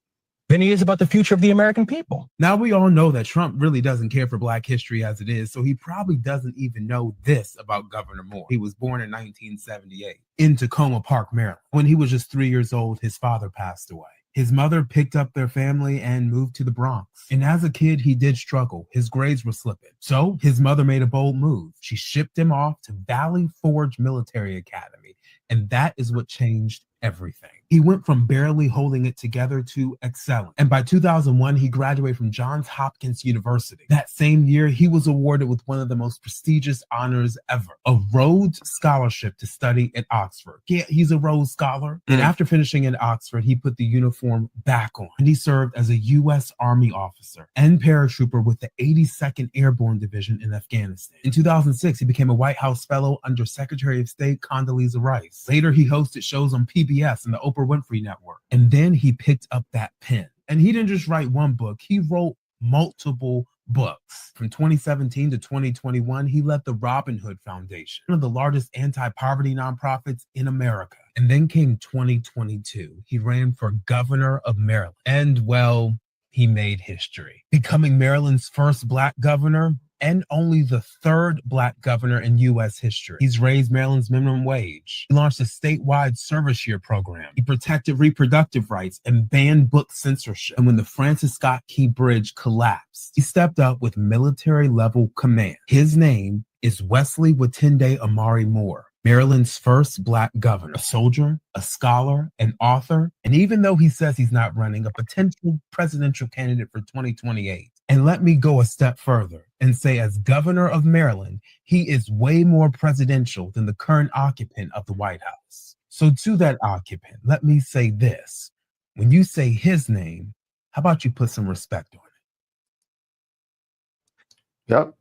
than he is about the future of the American people.
Now we all know that Trump really doesn't care for Black history as it is, so he probably doesn't even know this about Governor Moore. He was born in 1978 in Tacoma Park, Maryland. When he was just 3 years old, his father passed away. His mother picked up their family and moved to the Bronx. And as a kid, he did struggle. His grades were slipping. So his mother made a bold move. She shipped him off to Valley Forge Military Academy. And that is what changed everything. He went from barely holding it together to excelling. And by 2001, he graduated from Johns Hopkins University. That same year, he was awarded with one of the most prestigious honors ever, a Rhodes Scholarship to study at Oxford. Yeah, he's a Rhodes Scholar. And after finishing at Oxford, he put the uniform back on. And he served as a U.S. Army officer and paratrooper with the 82nd Airborne Division in Afghanistan. In 2006, he became a White House Fellow under Secretary of State Condoleezza Rice. Later, he hosted shows on PBS and the Oprah Winfrey Network. And then he picked up that pen. And he didn't just write one book, he wrote multiple books. From 2017 to 2021, he led the Robin Hood Foundation, one of the largest anti-poverty nonprofits in America. And then came 2022. He ran for governor of Maryland. And well, he made history, becoming Maryland's first Black governor and only the third Black governor in U.S. history. He's raised Maryland's minimum wage. He launched a statewide service year program. He protected reproductive rights and banned book censorship. And when the Francis Scott Key Bridge collapsed, he stepped up with military-level command. His name is Wesley Watende Amari Moore, Maryland's first Black governor, a soldier, a scholar, an author, and even though he says he's not running, a potential presidential candidate for 2028. And let me go a step further and say, as governor of Maryland, he is way more presidential than the current occupant of the White House. So to that occupant, let me say this. When you say his name, how about you put some respect on it?
Yep.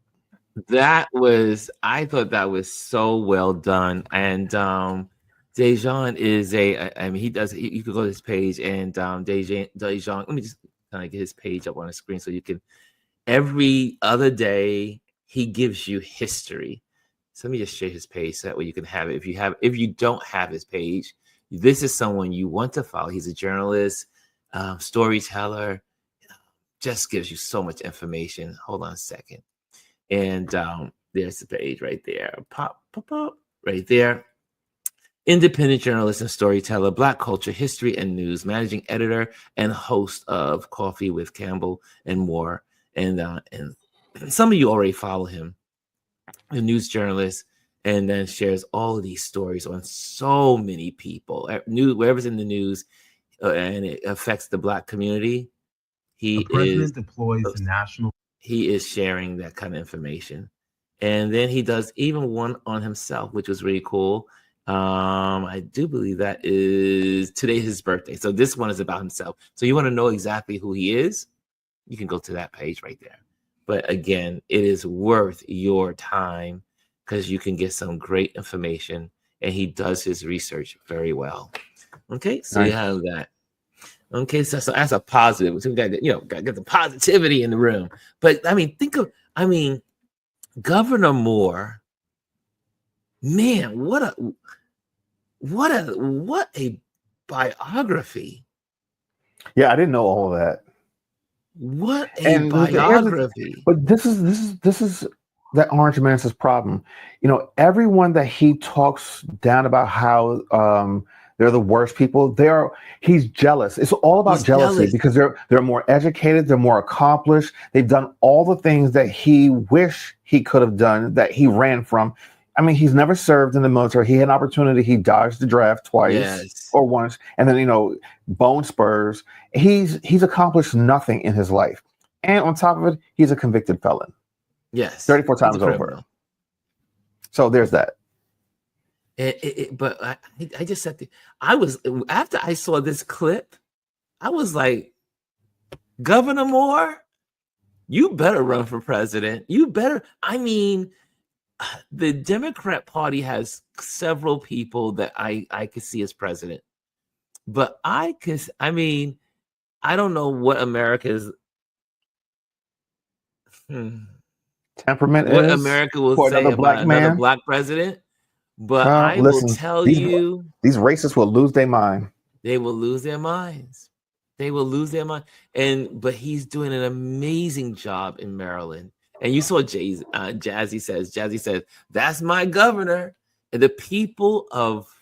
I thought that was so well done. And Dejan is you could go to his page and Dejan, let me just kind of get his page up on the screen so you can, every other day he gives you history. So let me just share his page so that way you can have it. If you don't have his page, this is someone you want to follow. He's a journalist, storyteller, just gives you so much information. Hold on a second. And there's the page right there. Pop, right there. Independent journalist and storyteller, Black culture, history, and news, managing editor and host of Coffee with Campbell and more. And some of you already follow him, a news journalist, and then shares all of these stories on so many people. Wherever's in the news, and it affects the Black community.
The president deploys the national.
He is sharing that kind of information. And then he does even one on himself, which was really cool. I do believe that is today his birthday. So this one is about himself. So you want to know exactly who he is? You can go to that page right there. But again, it is worth your time because you can get some great information, and he does his research very well. Okay, so you have that. Okay, so that's a positive. So we got to get the positivity in the room. But I mean, Governor Moore, man, what a biography.
Yeah, I didn't know all of that.
What a biography.
But this is that Orange Menace's problem. Everyone that he talks down about how they're the worst people, he's jealous. It's all about jealousy because they're more educated, they're more accomplished. They've done all the things that he wished he could have done, that he ran from. I mean, he's never served in the military. He had an opportunity. He dodged the draft twice or once, and then bone spurs. He's accomplished nothing in his life, and on top of it, he's a convicted felon.
Yes,
34 times over. So there's that.
But I just said after I saw this clip, I was like, Governor Moore, you better run for president. You better. I mean, the Democrat Party has several people that I could see as president, but I don't know what America's
temperament
what
is.
America will say about another Black president. But I will tell you,
these racists will lose their mind.
They will lose their minds. They will lose their mind. But he's doing an amazing job in Maryland. And you saw Jazzy says, that's my governor. And the people of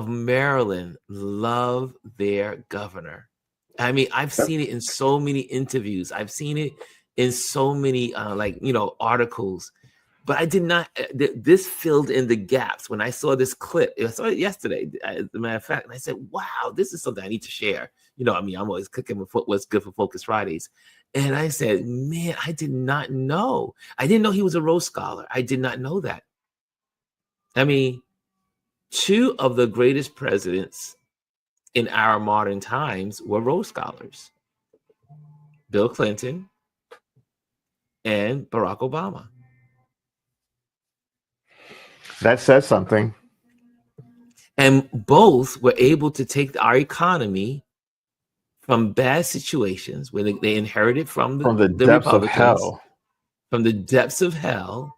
Maryland love their governor. I mean, I've seen it in so many interviews. I've seen it in so many articles. But I did not. This filled in the gaps when I saw this clip. I saw it yesterday, as a matter of fact, and I said, "Wow, this is something I need to share." I'm always cooking with what's good for Focus Fridays, and I said, "Man, I did not know. I didn't know he was a Rhodes Scholar. I did not know that." I mean, two of the greatest presidents in our modern times were Rhodes Scholars: Bill Clinton and Barack Obama.
That says something.
And both were able to take our economy from bad situations where they inherited from the
depths of hell.
From the depths of hell,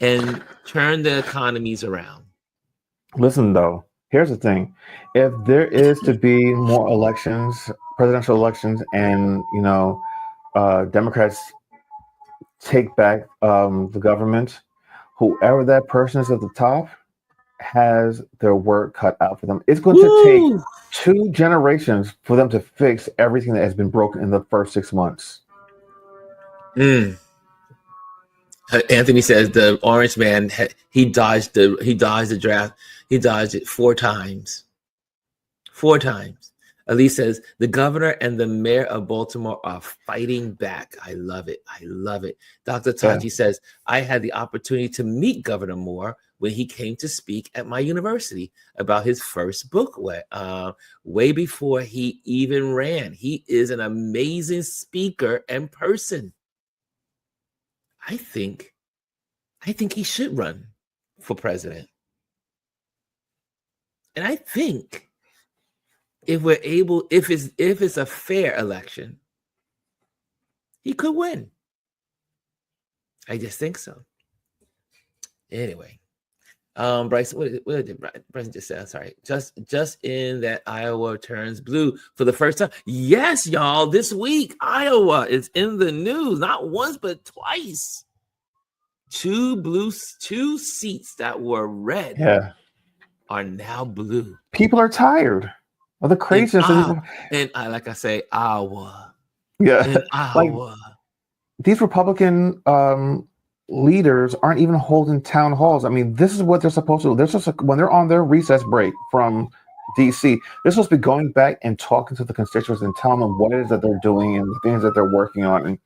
and turn the economies around.
Listen, though, here's the thing. If there is to be more elections, presidential elections, and, Democrats take back the government, whoever that person is at the top has their work cut out for them. It's going to take 2 generations for them to fix everything that has been broken in the first 6 months.
Anthony says the orange man he dodged the draft. He dodged it 4 times. 4 times. Elise says the governor and the mayor of Baltimore are fighting back. I love it. I love it. Dr. Taji says I had the opportunity to meet Governor Moore when he came to speak at my university about his first book way before he even ran. He is an amazing speaker and person. I think he should run for president. And I think if it's a fair election, he could win. I just think so. Anyway, Bryce, what did Bryce just say? Sorry, just in that Iowa turns blue for the first time. Yes, y'all, this week Iowa is in the news, not once but twice. Two seats that were red are now blue.
People are tired of the craziness.
And like I say, Iowa.
Yeah,
in Iowa.
Like these Republican leaders aren't even holding town halls. I mean, this is what they're supposed to do. They're just when they're on their recess break from DC, they're supposed to be going back and talking to the constituents and telling them what it is that they're doing and the things that they're working on. And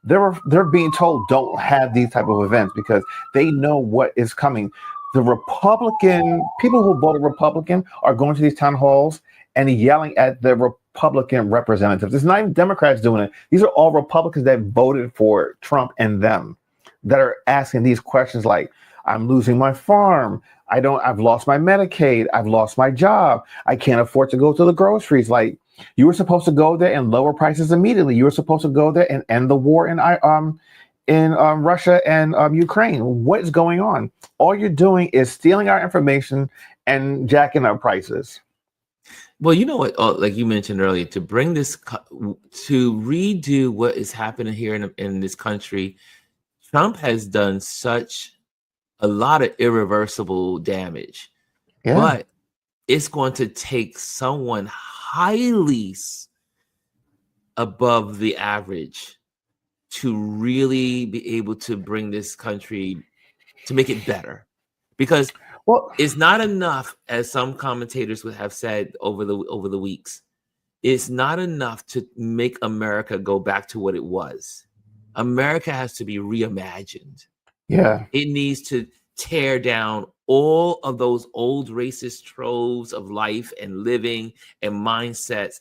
they're being told don't have these type of events because they know what is coming. The Republican people who voted Republican are going to these town halls and yelling at the Republican representatives. It's not even Democrats doing it. These are all Republicans that voted for Trump and them that are asking these questions like, I'm losing my farm. I've lost my Medicaid. I've lost my job. I can't afford to go to the groceries. Like, you were supposed to go there and lower prices immediately. You were supposed to go there and end the war in Russia and Ukraine. What is going on? All you're doing is stealing our information and jacking up prices.
Well, you know what? Like you mentioned earlier, to bring this to redo what is happening here in this country, Trump has done such a lot of irreversible damage.
Yeah.
But it's going to take someone highly above the average to really be able to bring this country to make it better, because it's not enough, as some commentators would have said over the weeks. It's not enough to make America go back to what it was. America has to be reimagined.
Yeah,
it needs to tear down all of those old racist troves of life and living and mindsets.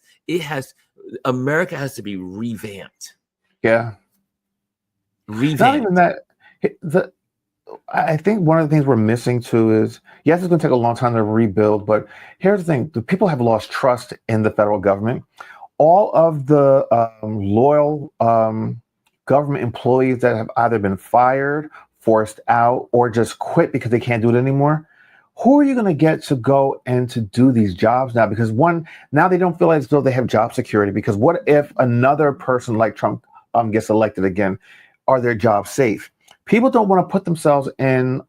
America has to be revamped.
Yeah.
Revamped.
Not even that. I think one of the things we're missing too is, yes, it's going to take a long time to rebuild, but here's the thing. The people have lost trust in the federal government. All of the loyal government employees that have either been fired, forced out, or just quit because they can't do it anymore. Who are you going to get to go and to do these jobs now? Because now they don't feel as though they have job security, because what if another person like Trump gets elected again? Are their jobs safe? People don't want to put themselves in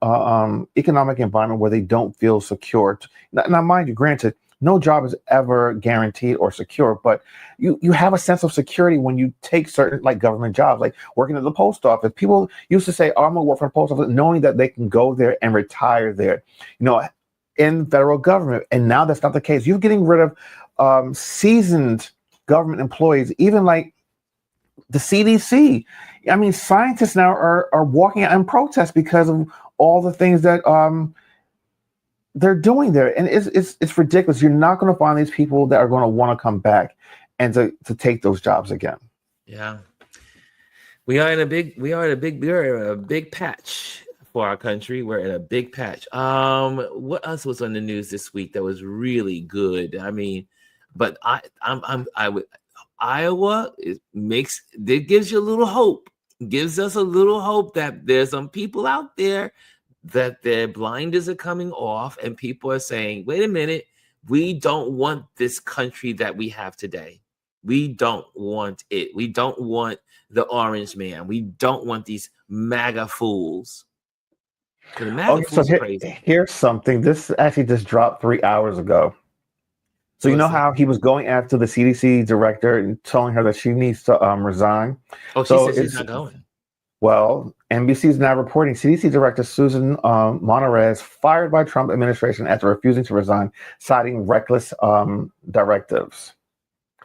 economic environment where they don't feel secure. Now, mind you, granted, no job is ever guaranteed or secure, but you have a sense of security when you take certain like government jobs, like working at the post office. People used to say, I'm going to work for the post office, knowing that they can go there and retire there, in federal government. And now that's not the case. You're getting rid of seasoned government employees, even like the CDC. I mean, scientists now are walking out in protest because of all the things that they're doing there. And it's ridiculous. You're not going to find these people that are going to want to come back and to take those jobs again.
Yeah. We are in a big patch for our country. We're in a big patch. What else was on the news this week that was really good? I mean, but Iowa gives you a little hope. Gives us a little hope that there's some people out there that their blinders are coming off and people are saying, wait a minute, we don't want this country that we have today. We don't want it. We don't want the orange man. We don't want these MAGA fools. The MAGA fools are crazy.
Here's something. This actually just dropped 3 hours ago. So you know how he was going after the CDC director and telling her that she needs to resign?
Oh, she said she's not going.
Well, NBC is now reporting CDC Director Susan Monterez fired by Trump administration after refusing to resign, citing reckless directives.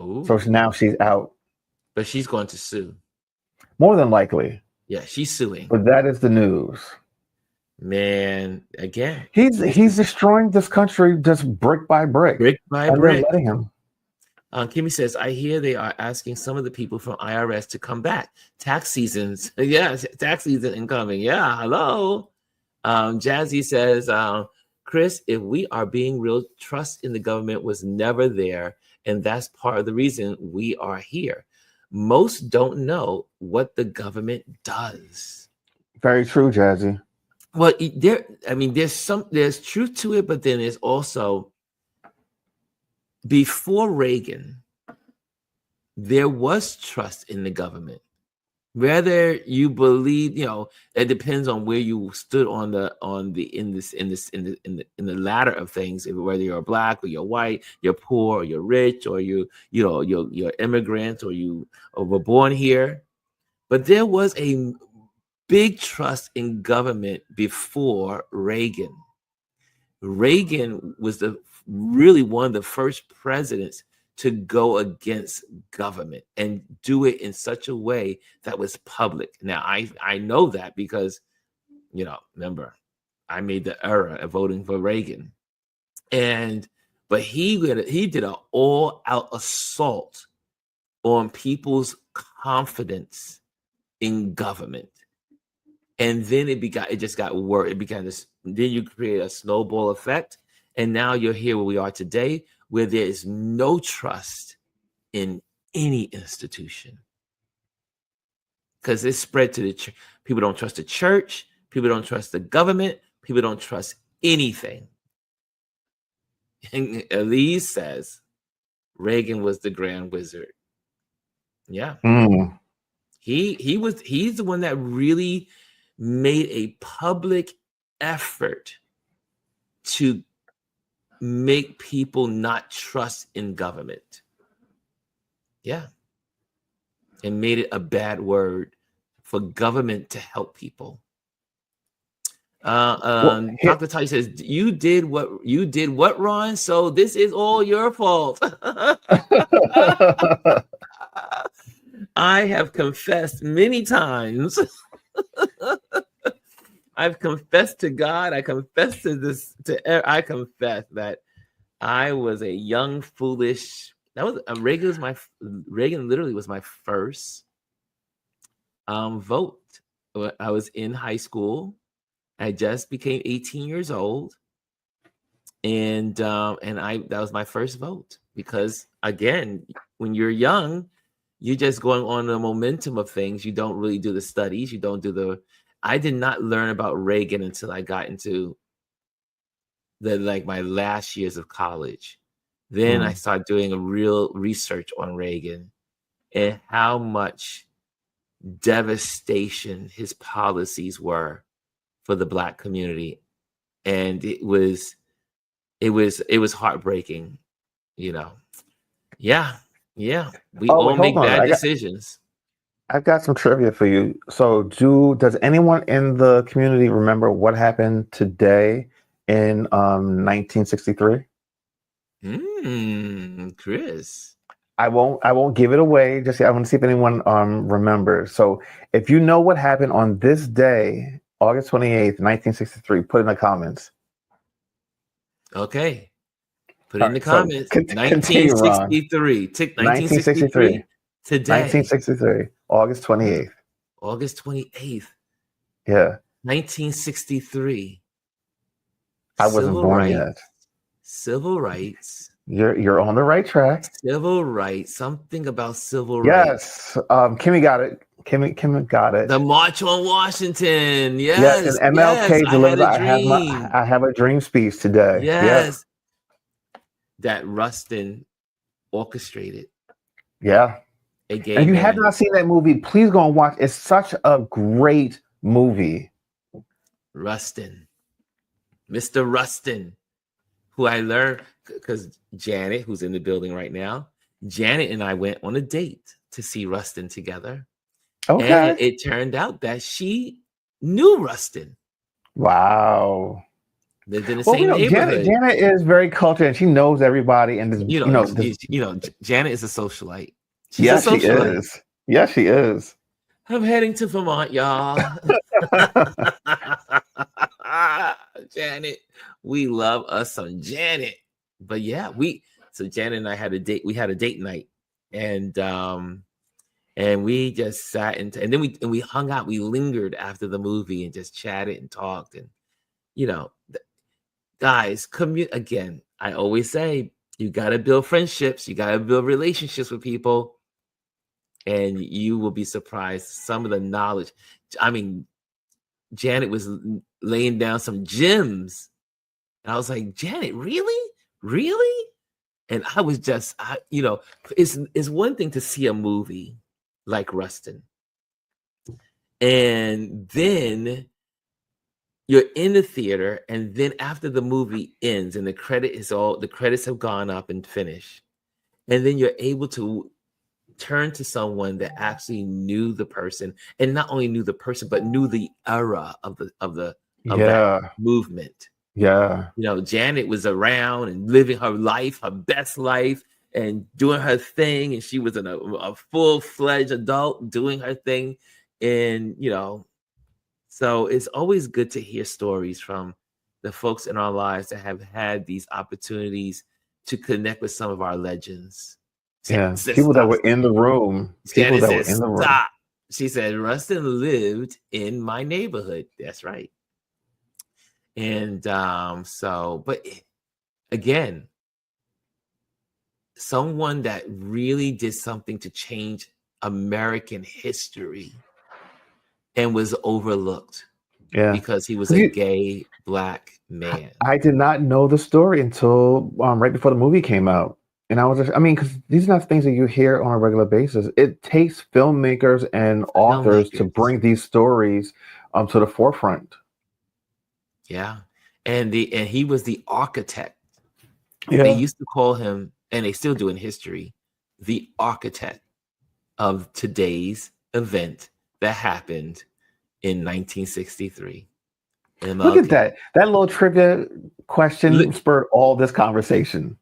Ooh.
So now she's out.
But she's going to sue.
More than likely.
Yeah, she's suing.
But that is the news.
Man, again,
he's destroying this country just brick by brick.
Brick by brick.
Letting him.
Kimmy says, I hear they are asking some of the people from IRS to come back. Tax seasons. Yes, tax season incoming. Yeah, hello. Jazzy says, Chris, if we are being real, trust in the government was never there. And that's part of the reason we are here. Most don't know what the government does.
Very true, Jazzy.
Well, there's truth to it, but then there's also, before Reagan, there was trust in the government. Whether you believe, it depends on where you stood in the ladder of things. Whether you're black or you're white, you're poor or you're rich, or you're immigrants, or you were born here. But there was a big trust in government before Reagan. Reagan was really one of the first presidents to go against government and do it in such a way that was public. Now, I know that because, remember, I made the error of voting for Reagan. But he did an all-out assault on people's confidence in government. And then it just got worse. It began this, then you create a snowball effect. And now you're here where we are today, where there is no trust in any institution. Because it's spread to the church. People don't trust the church. People don't trust the government. People don't trust anything. And Elise says Reagan was the grand wizard. Yeah.
Mm.
He's the one that really made a public effort to make people not trust in government. Yeah. And made it a bad word for government to help people. Dr. Ty says, you did what, Ron? So this is all your fault. I have confessed many times. I've confessed to God. I confessed I confess that I was a young, foolish. That was Reagan literally was my first vote. I was in high school. I just became 18 years old, and that was my first vote, because again, when you're young, you're just going on the momentum of things. You don't really do the studies. You don't do I did not learn about Reagan until I got into my last years of college. Then I started doing a real research on Reagan and how much devastation his policies were for the Black community. And it was heartbreaking, Yeah. We all make bad decisions.
I've got some trivia for you. So does anyone in the community remember what happened today in 1963?
Chris.
I won't give it away. Just I want to see if anyone remembers. So if you know what happened on this day, August 28th, 1963, put in the comments.
Okay. Put it in the comments.
1963.
1963. Today.
1963. August 28th.
August 28th.
Yeah.
1963.
I wasn't born yet.
Civil rights.
You're on the right track.
Civil rights. Something about civil rights.
Yes. Kimmy got it. Kimmy got it.
The March on Washington. Yes.
And MLK delivered. I have a dream speech today.
Yes. That Rustin orchestrated.
Yeah. And if you have not seen that movie, please go and watch. It's such a great movie.
Rustin. Mr. Rustin, who I learned because Janet, who's in the building right now, Janet and I went on a date to see Rustin together.
Okay.
And it turned out that she knew Rustin.
Wow.
Lived in the same neighborhood.
Janet is very cultured and she knows everybody. And
Janet is a socialite.
Yes, she is. Yes, she is.
I'm heading to Vermont, y'all. Janet, we love us some Janet. But yeah, so Janet and I had a date. We had a date night, and we just sat and then we hung out. We lingered after the movie and just chatted and talked. And guys, again. I always say you got to build friendships. You got to build relationships with people. And you will be surprised some of the knowledge. I mean, Janet was laying down some gems. And I was like, Janet, really? Really? And I was just, it's one thing to see a movie like Rustin. And then you're in the theater, and then after the movie ends and the credits have gone up and finished, and then you're able to turn to someone that actually knew the person, and not only knew the person, but knew the era of that movement.
Yeah.
Janet was around and living her life, her best life, and doing her thing, and she was a full-fledged adult doing her thing. And so it's always good to hear stories from the folks in our lives that have had these opportunities to connect with some of our legends.
Yeah, people that were in the room. People that were in the room.
Stop. She said, Rustin lived in my neighborhood. That's right. And but again, someone that really did something to change American history and was overlooked because he was a gay Black man.
I did not know the story until right before the movie came out. And I was just, because these are not things that you hear on a regular basis. It takes filmmakers and authors to bring these stories to the forefront.
Yeah. And he was the architect.
Yeah.
They used to call him, and they still do in history, the architect of today's event that happened in 1963.
Look at that. That little trivia question spurred all this conversation.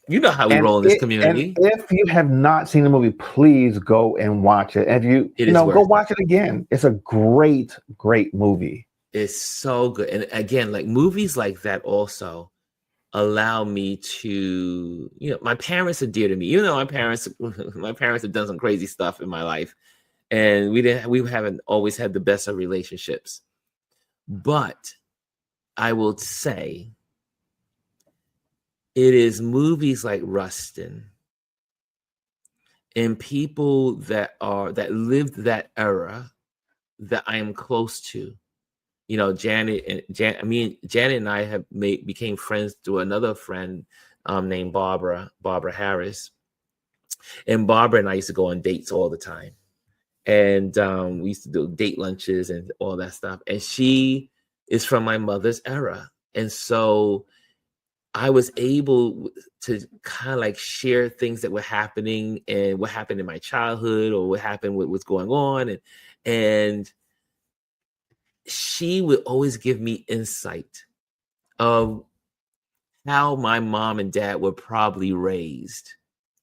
You know how we roll in this community.
And if you have not seen the movie, please go and watch it. And if you go watch it again. It's a great, great movie.
It's so good. And again, like movies like that also allow me to, my parents are dear to me. Even though my parents have done some crazy stuff in my life, and we haven't always had the best of relationships. But I will say it is movies like Rustin and people that lived that era that I am close to. Janet and I became friends through another friend named Barbara Harris. And Barbara and I used to go on dates all the time. And we used to do date lunches and all that stuff. And she is from my mother's era. And so I was able to kind of like share things that were happening and what happened in my childhood or what happened with what's going on. And she would always give me insight of how my mom and dad were probably raised,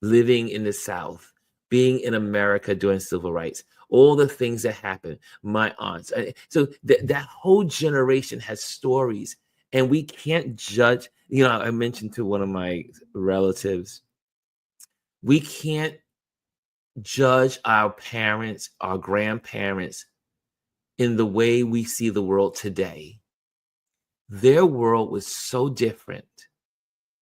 living in the South, being in America during civil rights, all the things that happened, my aunts. So that whole generation has stories, and we can't judge. I mentioned to one of my relatives, we can't judge our parents, our grandparents in the way we see the world today. Their world was so different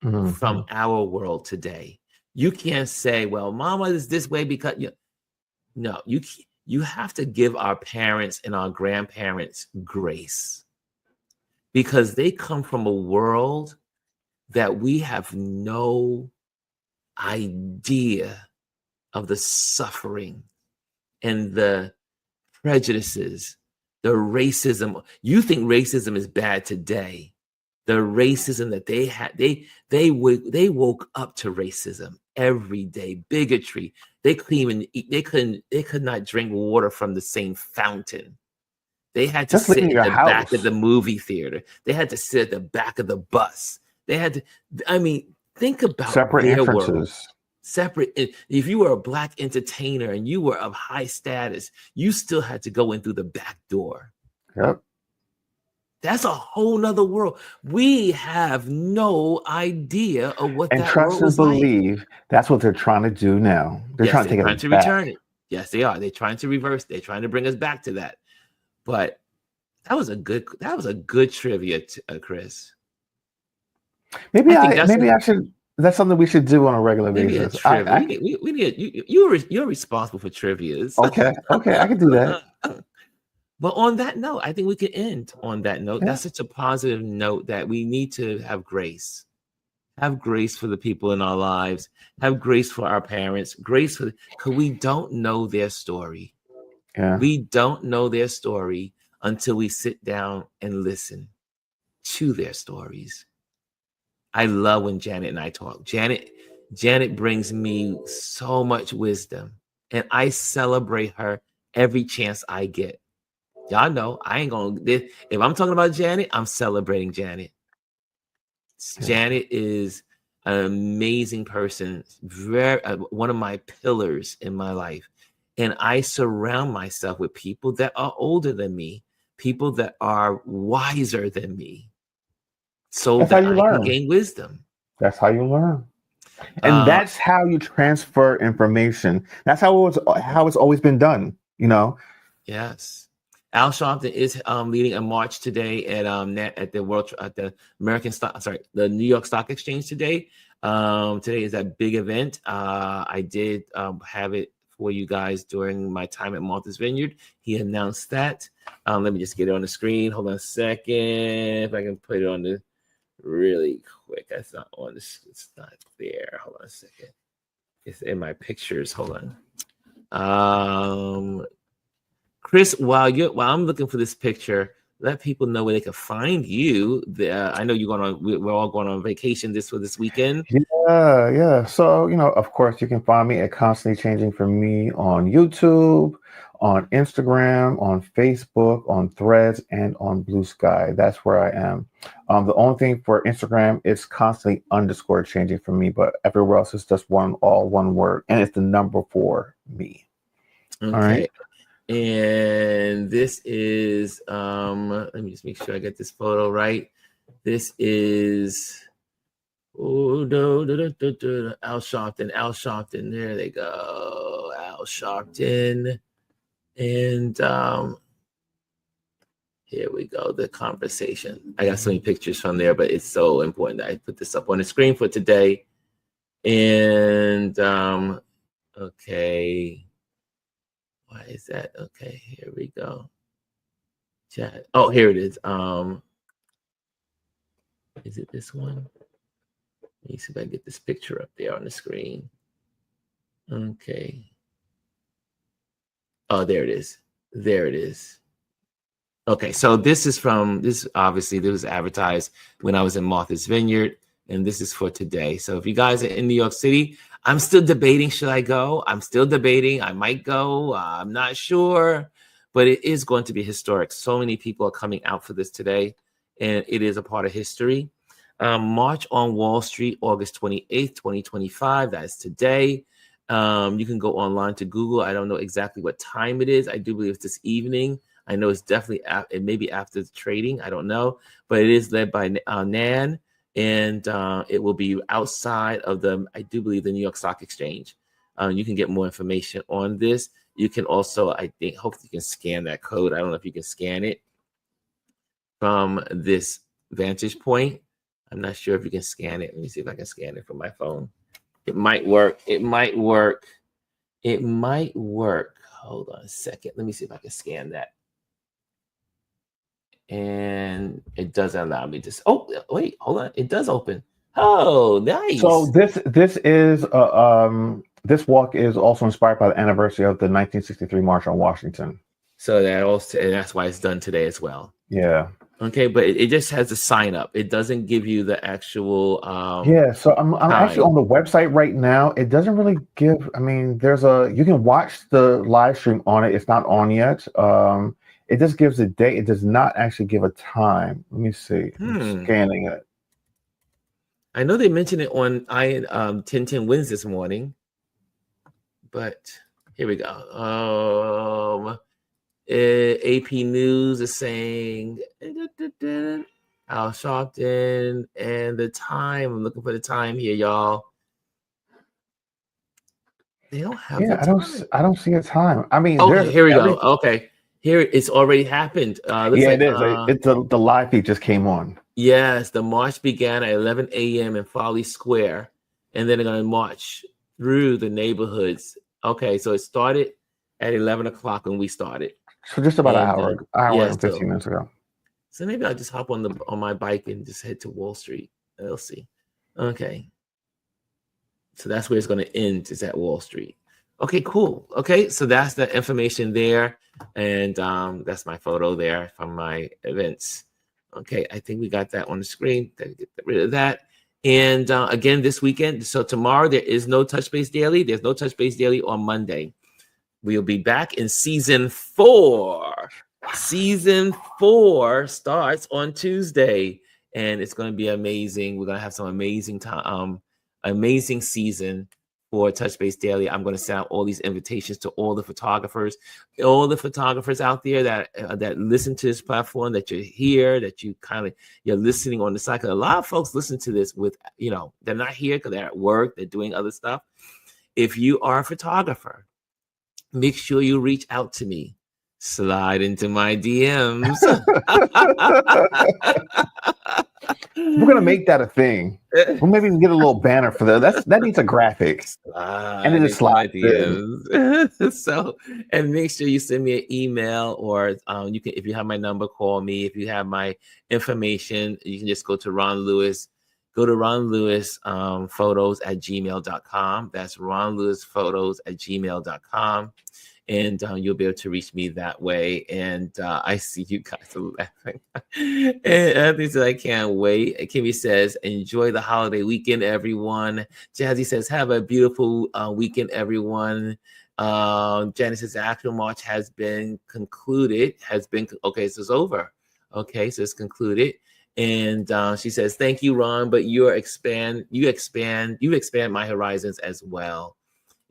from our world today. You can't say, well, mama is this way because no, you have to give our parents and our grandparents grace because they come from a world that we have no idea of the suffering and the prejudices, the racism. You think racism is bad today. The racism that they had, they woke up to racism every day, bigotry. They could not drink water from the same fountain. They had to sit in the back of the movie theater. They had to sit at the back of the bus. They had to, think about
separate
their
entrances.
world. Separate. If you were a Black entertainer and you were of high status, you still had to go in through the back door.
Yep.
That's a whole nother world. We have no idea of what that world was like. And trust and believe
that's what they're trying to do now. They're trying to take it back.
Return it. Yes, they are. They're trying to reverse. They're trying to bring us back to that. But that was a good trivia, Chris.
Maybe I should. That's something we should do on a regular basis.
We need. You're responsible for trivias.
Okay, I can do that.
But on that note, I think we can end on that note.
Yeah.
That's such a positive note that we need to have grace. Have grace for the people in our lives. Have grace for our parents. Grace for because we don't know their story.
Yeah.
We don't know their story until we sit down and listen to their stories. I love when Janet and I talk. Janet brings me so much wisdom, and I celebrate her every chance I get. Y'all know I ain't gonna. If I'm talking about Janet, I'm celebrating Janet. Janet is an amazing person, very one of my pillars in my life, and I surround myself with people that are older than me, people that are wiser than me, so
That's how
that
you
I can
learn.
gain wisdom.
That's how you learn. And that's how you transfer information. That's how it's always been done, you know.
Yes. Al Sharpton is leading a march today at the New York Stock Exchange today. Today is that big event. I did have it for you guys during my time at Martha's Vineyard. He announced that. Let me just get it on the screen. Hold on a second. If I can put it on the really quick. That's not on this. It's not there. Hold on a second. It's in my pictures. Hold on. Chris, while I'm looking for this picture, let people know where they can find you. I know you're going on. We're all going on vacation this weekend.
Yeah. So, you know, of course, you can find me at Constantly Changing for Me on YouTube, on Instagram, on Facebook, on Threads, and on Blue Sky. That's where I am. The only thing for Instagram is constantly _changing for me, but everywhere else is just one word, and it's the number 4 me.
Okay.
All right.
And this is let me just make sure I get this photo right. This is Al Sharpton. There they go. Al Sharpton. And here we go. The conversation. I got so many pictures from there, but it's so important that I put this up on the screen for today. And okay. Why is that? Okay, here we go. Chat. Oh, here it is. Is it this one? Let me see if I can get this picture up there on the screen. Okay. Oh, there it is. There it is. Okay, so this obviously this was advertised when I was in Martha's Vineyard, and this is for today. So if you guys are in New York City, I'm still debating, should I go? I'm still debating. I might go. I'm not sure, but it is going to be historic. So many people are coming out for this today, and it is a part of history. March on Wall Street, August 28th, 2025. That is today. You can go online to Google. I don't know exactly what time it is. I do believe it's this evening. I know it's definitely it may be after the trading. I don't know, but it is led by Nan. And it will be outside of I do believe, the New York Stock Exchange. You can get more information on this. You can also, I think, hopefully you can scan that code. I don't know if you can scan it from this vantage point. I'm not sure if you can scan it. Let me see if I can scan it from my phone. It might work. It might work. It might work. Hold on a second. Let me see if I can scan that. And it doesn't allow me to. Oh, wait, hold on. It does open. Oh, nice.
So this walk is also inspired by the anniversary of the 1963 March on Washington.
So that's why it's done today as well.
Yeah.
Okay, but it just has a sign up. It doesn't give you the actual.
Yeah. So I'm actually on the website right now. It doesn't really give. I mean, you can watch the live stream on it. It's not on yet. It just gives a date. It does not actually give a time. Let me see. I'm scanning it.
I know they mentioned it on 1010 Wins this morning, but here we go. AP News is saying Al Sharpton and the time. I'm looking for the time here, y'all. They don't have.
Yeah, I don't see a time. I mean,
here we go. Okay. Here, it's already happened.
It is. It's the live feed just came on.
Yes, the march began at 11 a.m. in Folly Square, and then they're going to march through the neighborhoods. Okay, so it started at 11 o'clock when we started.
So just about
And
an hour
yeah,
and 15 minutes ago.
so maybe I'll just hop on my bike and just head to Wall Street. We'll see. Okay. So that's where it's going to end, is at Wall Street. Okay, cool. Okay, so that's the information there. And that's my photo there from my events. Okay, I think we got that on the screen. Get rid of that. And again, this weekend, so tomorrow there is no Touch Base Daily. There's no Touch Base Daily on Monday. We'll be back in season 4. Season 4 starts on Tuesday, and it's going to be amazing. We're going to have some amazing time, amazing season for Touch Base Daily. I'm going to send out all these invitations to all the photographers out there that listen to this platform, that you're here, that you're listening on the side. 'Cause a lot of folks listen to this with, they're not here because they're at work, they're doing other stuff. If you are a photographer, make sure you reach out to me. Slide into my DMs.
We're gonna make that a thing. We'll maybe even get a little banner for that. That needs a graphic.
And it is slide DMs. So, and make sure you send me an email, or you can, if you have my number, call me. If you have my information, you can just go to Ron Lewis. Go to Ron Lewis photos@gmail.com. That's Ron Lewis photos@gmail.com. And you'll be able to reach me that way. And I see you guys are laughing. And Anthony says, I can't wait. Kimmy says, enjoy the holiday weekend, everyone. Jazzy says, have a beautiful weekend, everyone. Janice says, the actual march has been concluded. Okay, so it's over. Okay, so it's concluded. And she says, thank you, Ron, but you expand my horizons as well.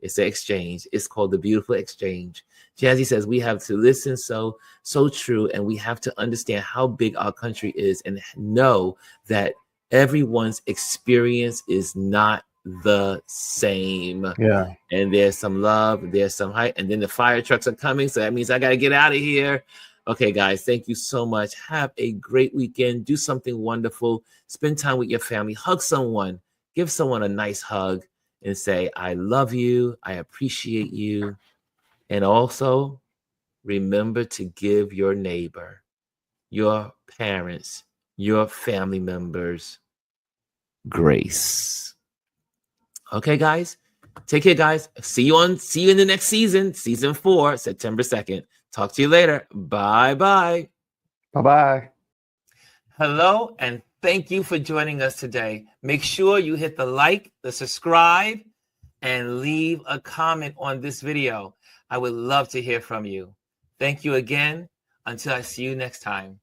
It's an exchange. It's called the beautiful exchange. Jazzy says, we have to listen. So true. And we have to understand how big our country is and know that everyone's experience is not the same.
Yeah.
And there's some love, there's some hype, and then the fire trucks are coming. So that means I got to get out of here. Okay, guys, thank you so much. Have a great weekend. Do something wonderful. Spend time with your family. Hug someone. Give someone a nice hug. And say, I love you, I appreciate you. And also, remember to give your neighbor, your parents, your family members grace. Okay, guys? Take care, guys. See you in the next season, season 4, September 2nd. Talk to you later. Bye-bye.
Bye-bye.
Hello, and thank you for joining us today. Make sure you hit the like, the subscribe, and leave a comment on this video. I would love to hear from you. Thank you again. Until I see you next time.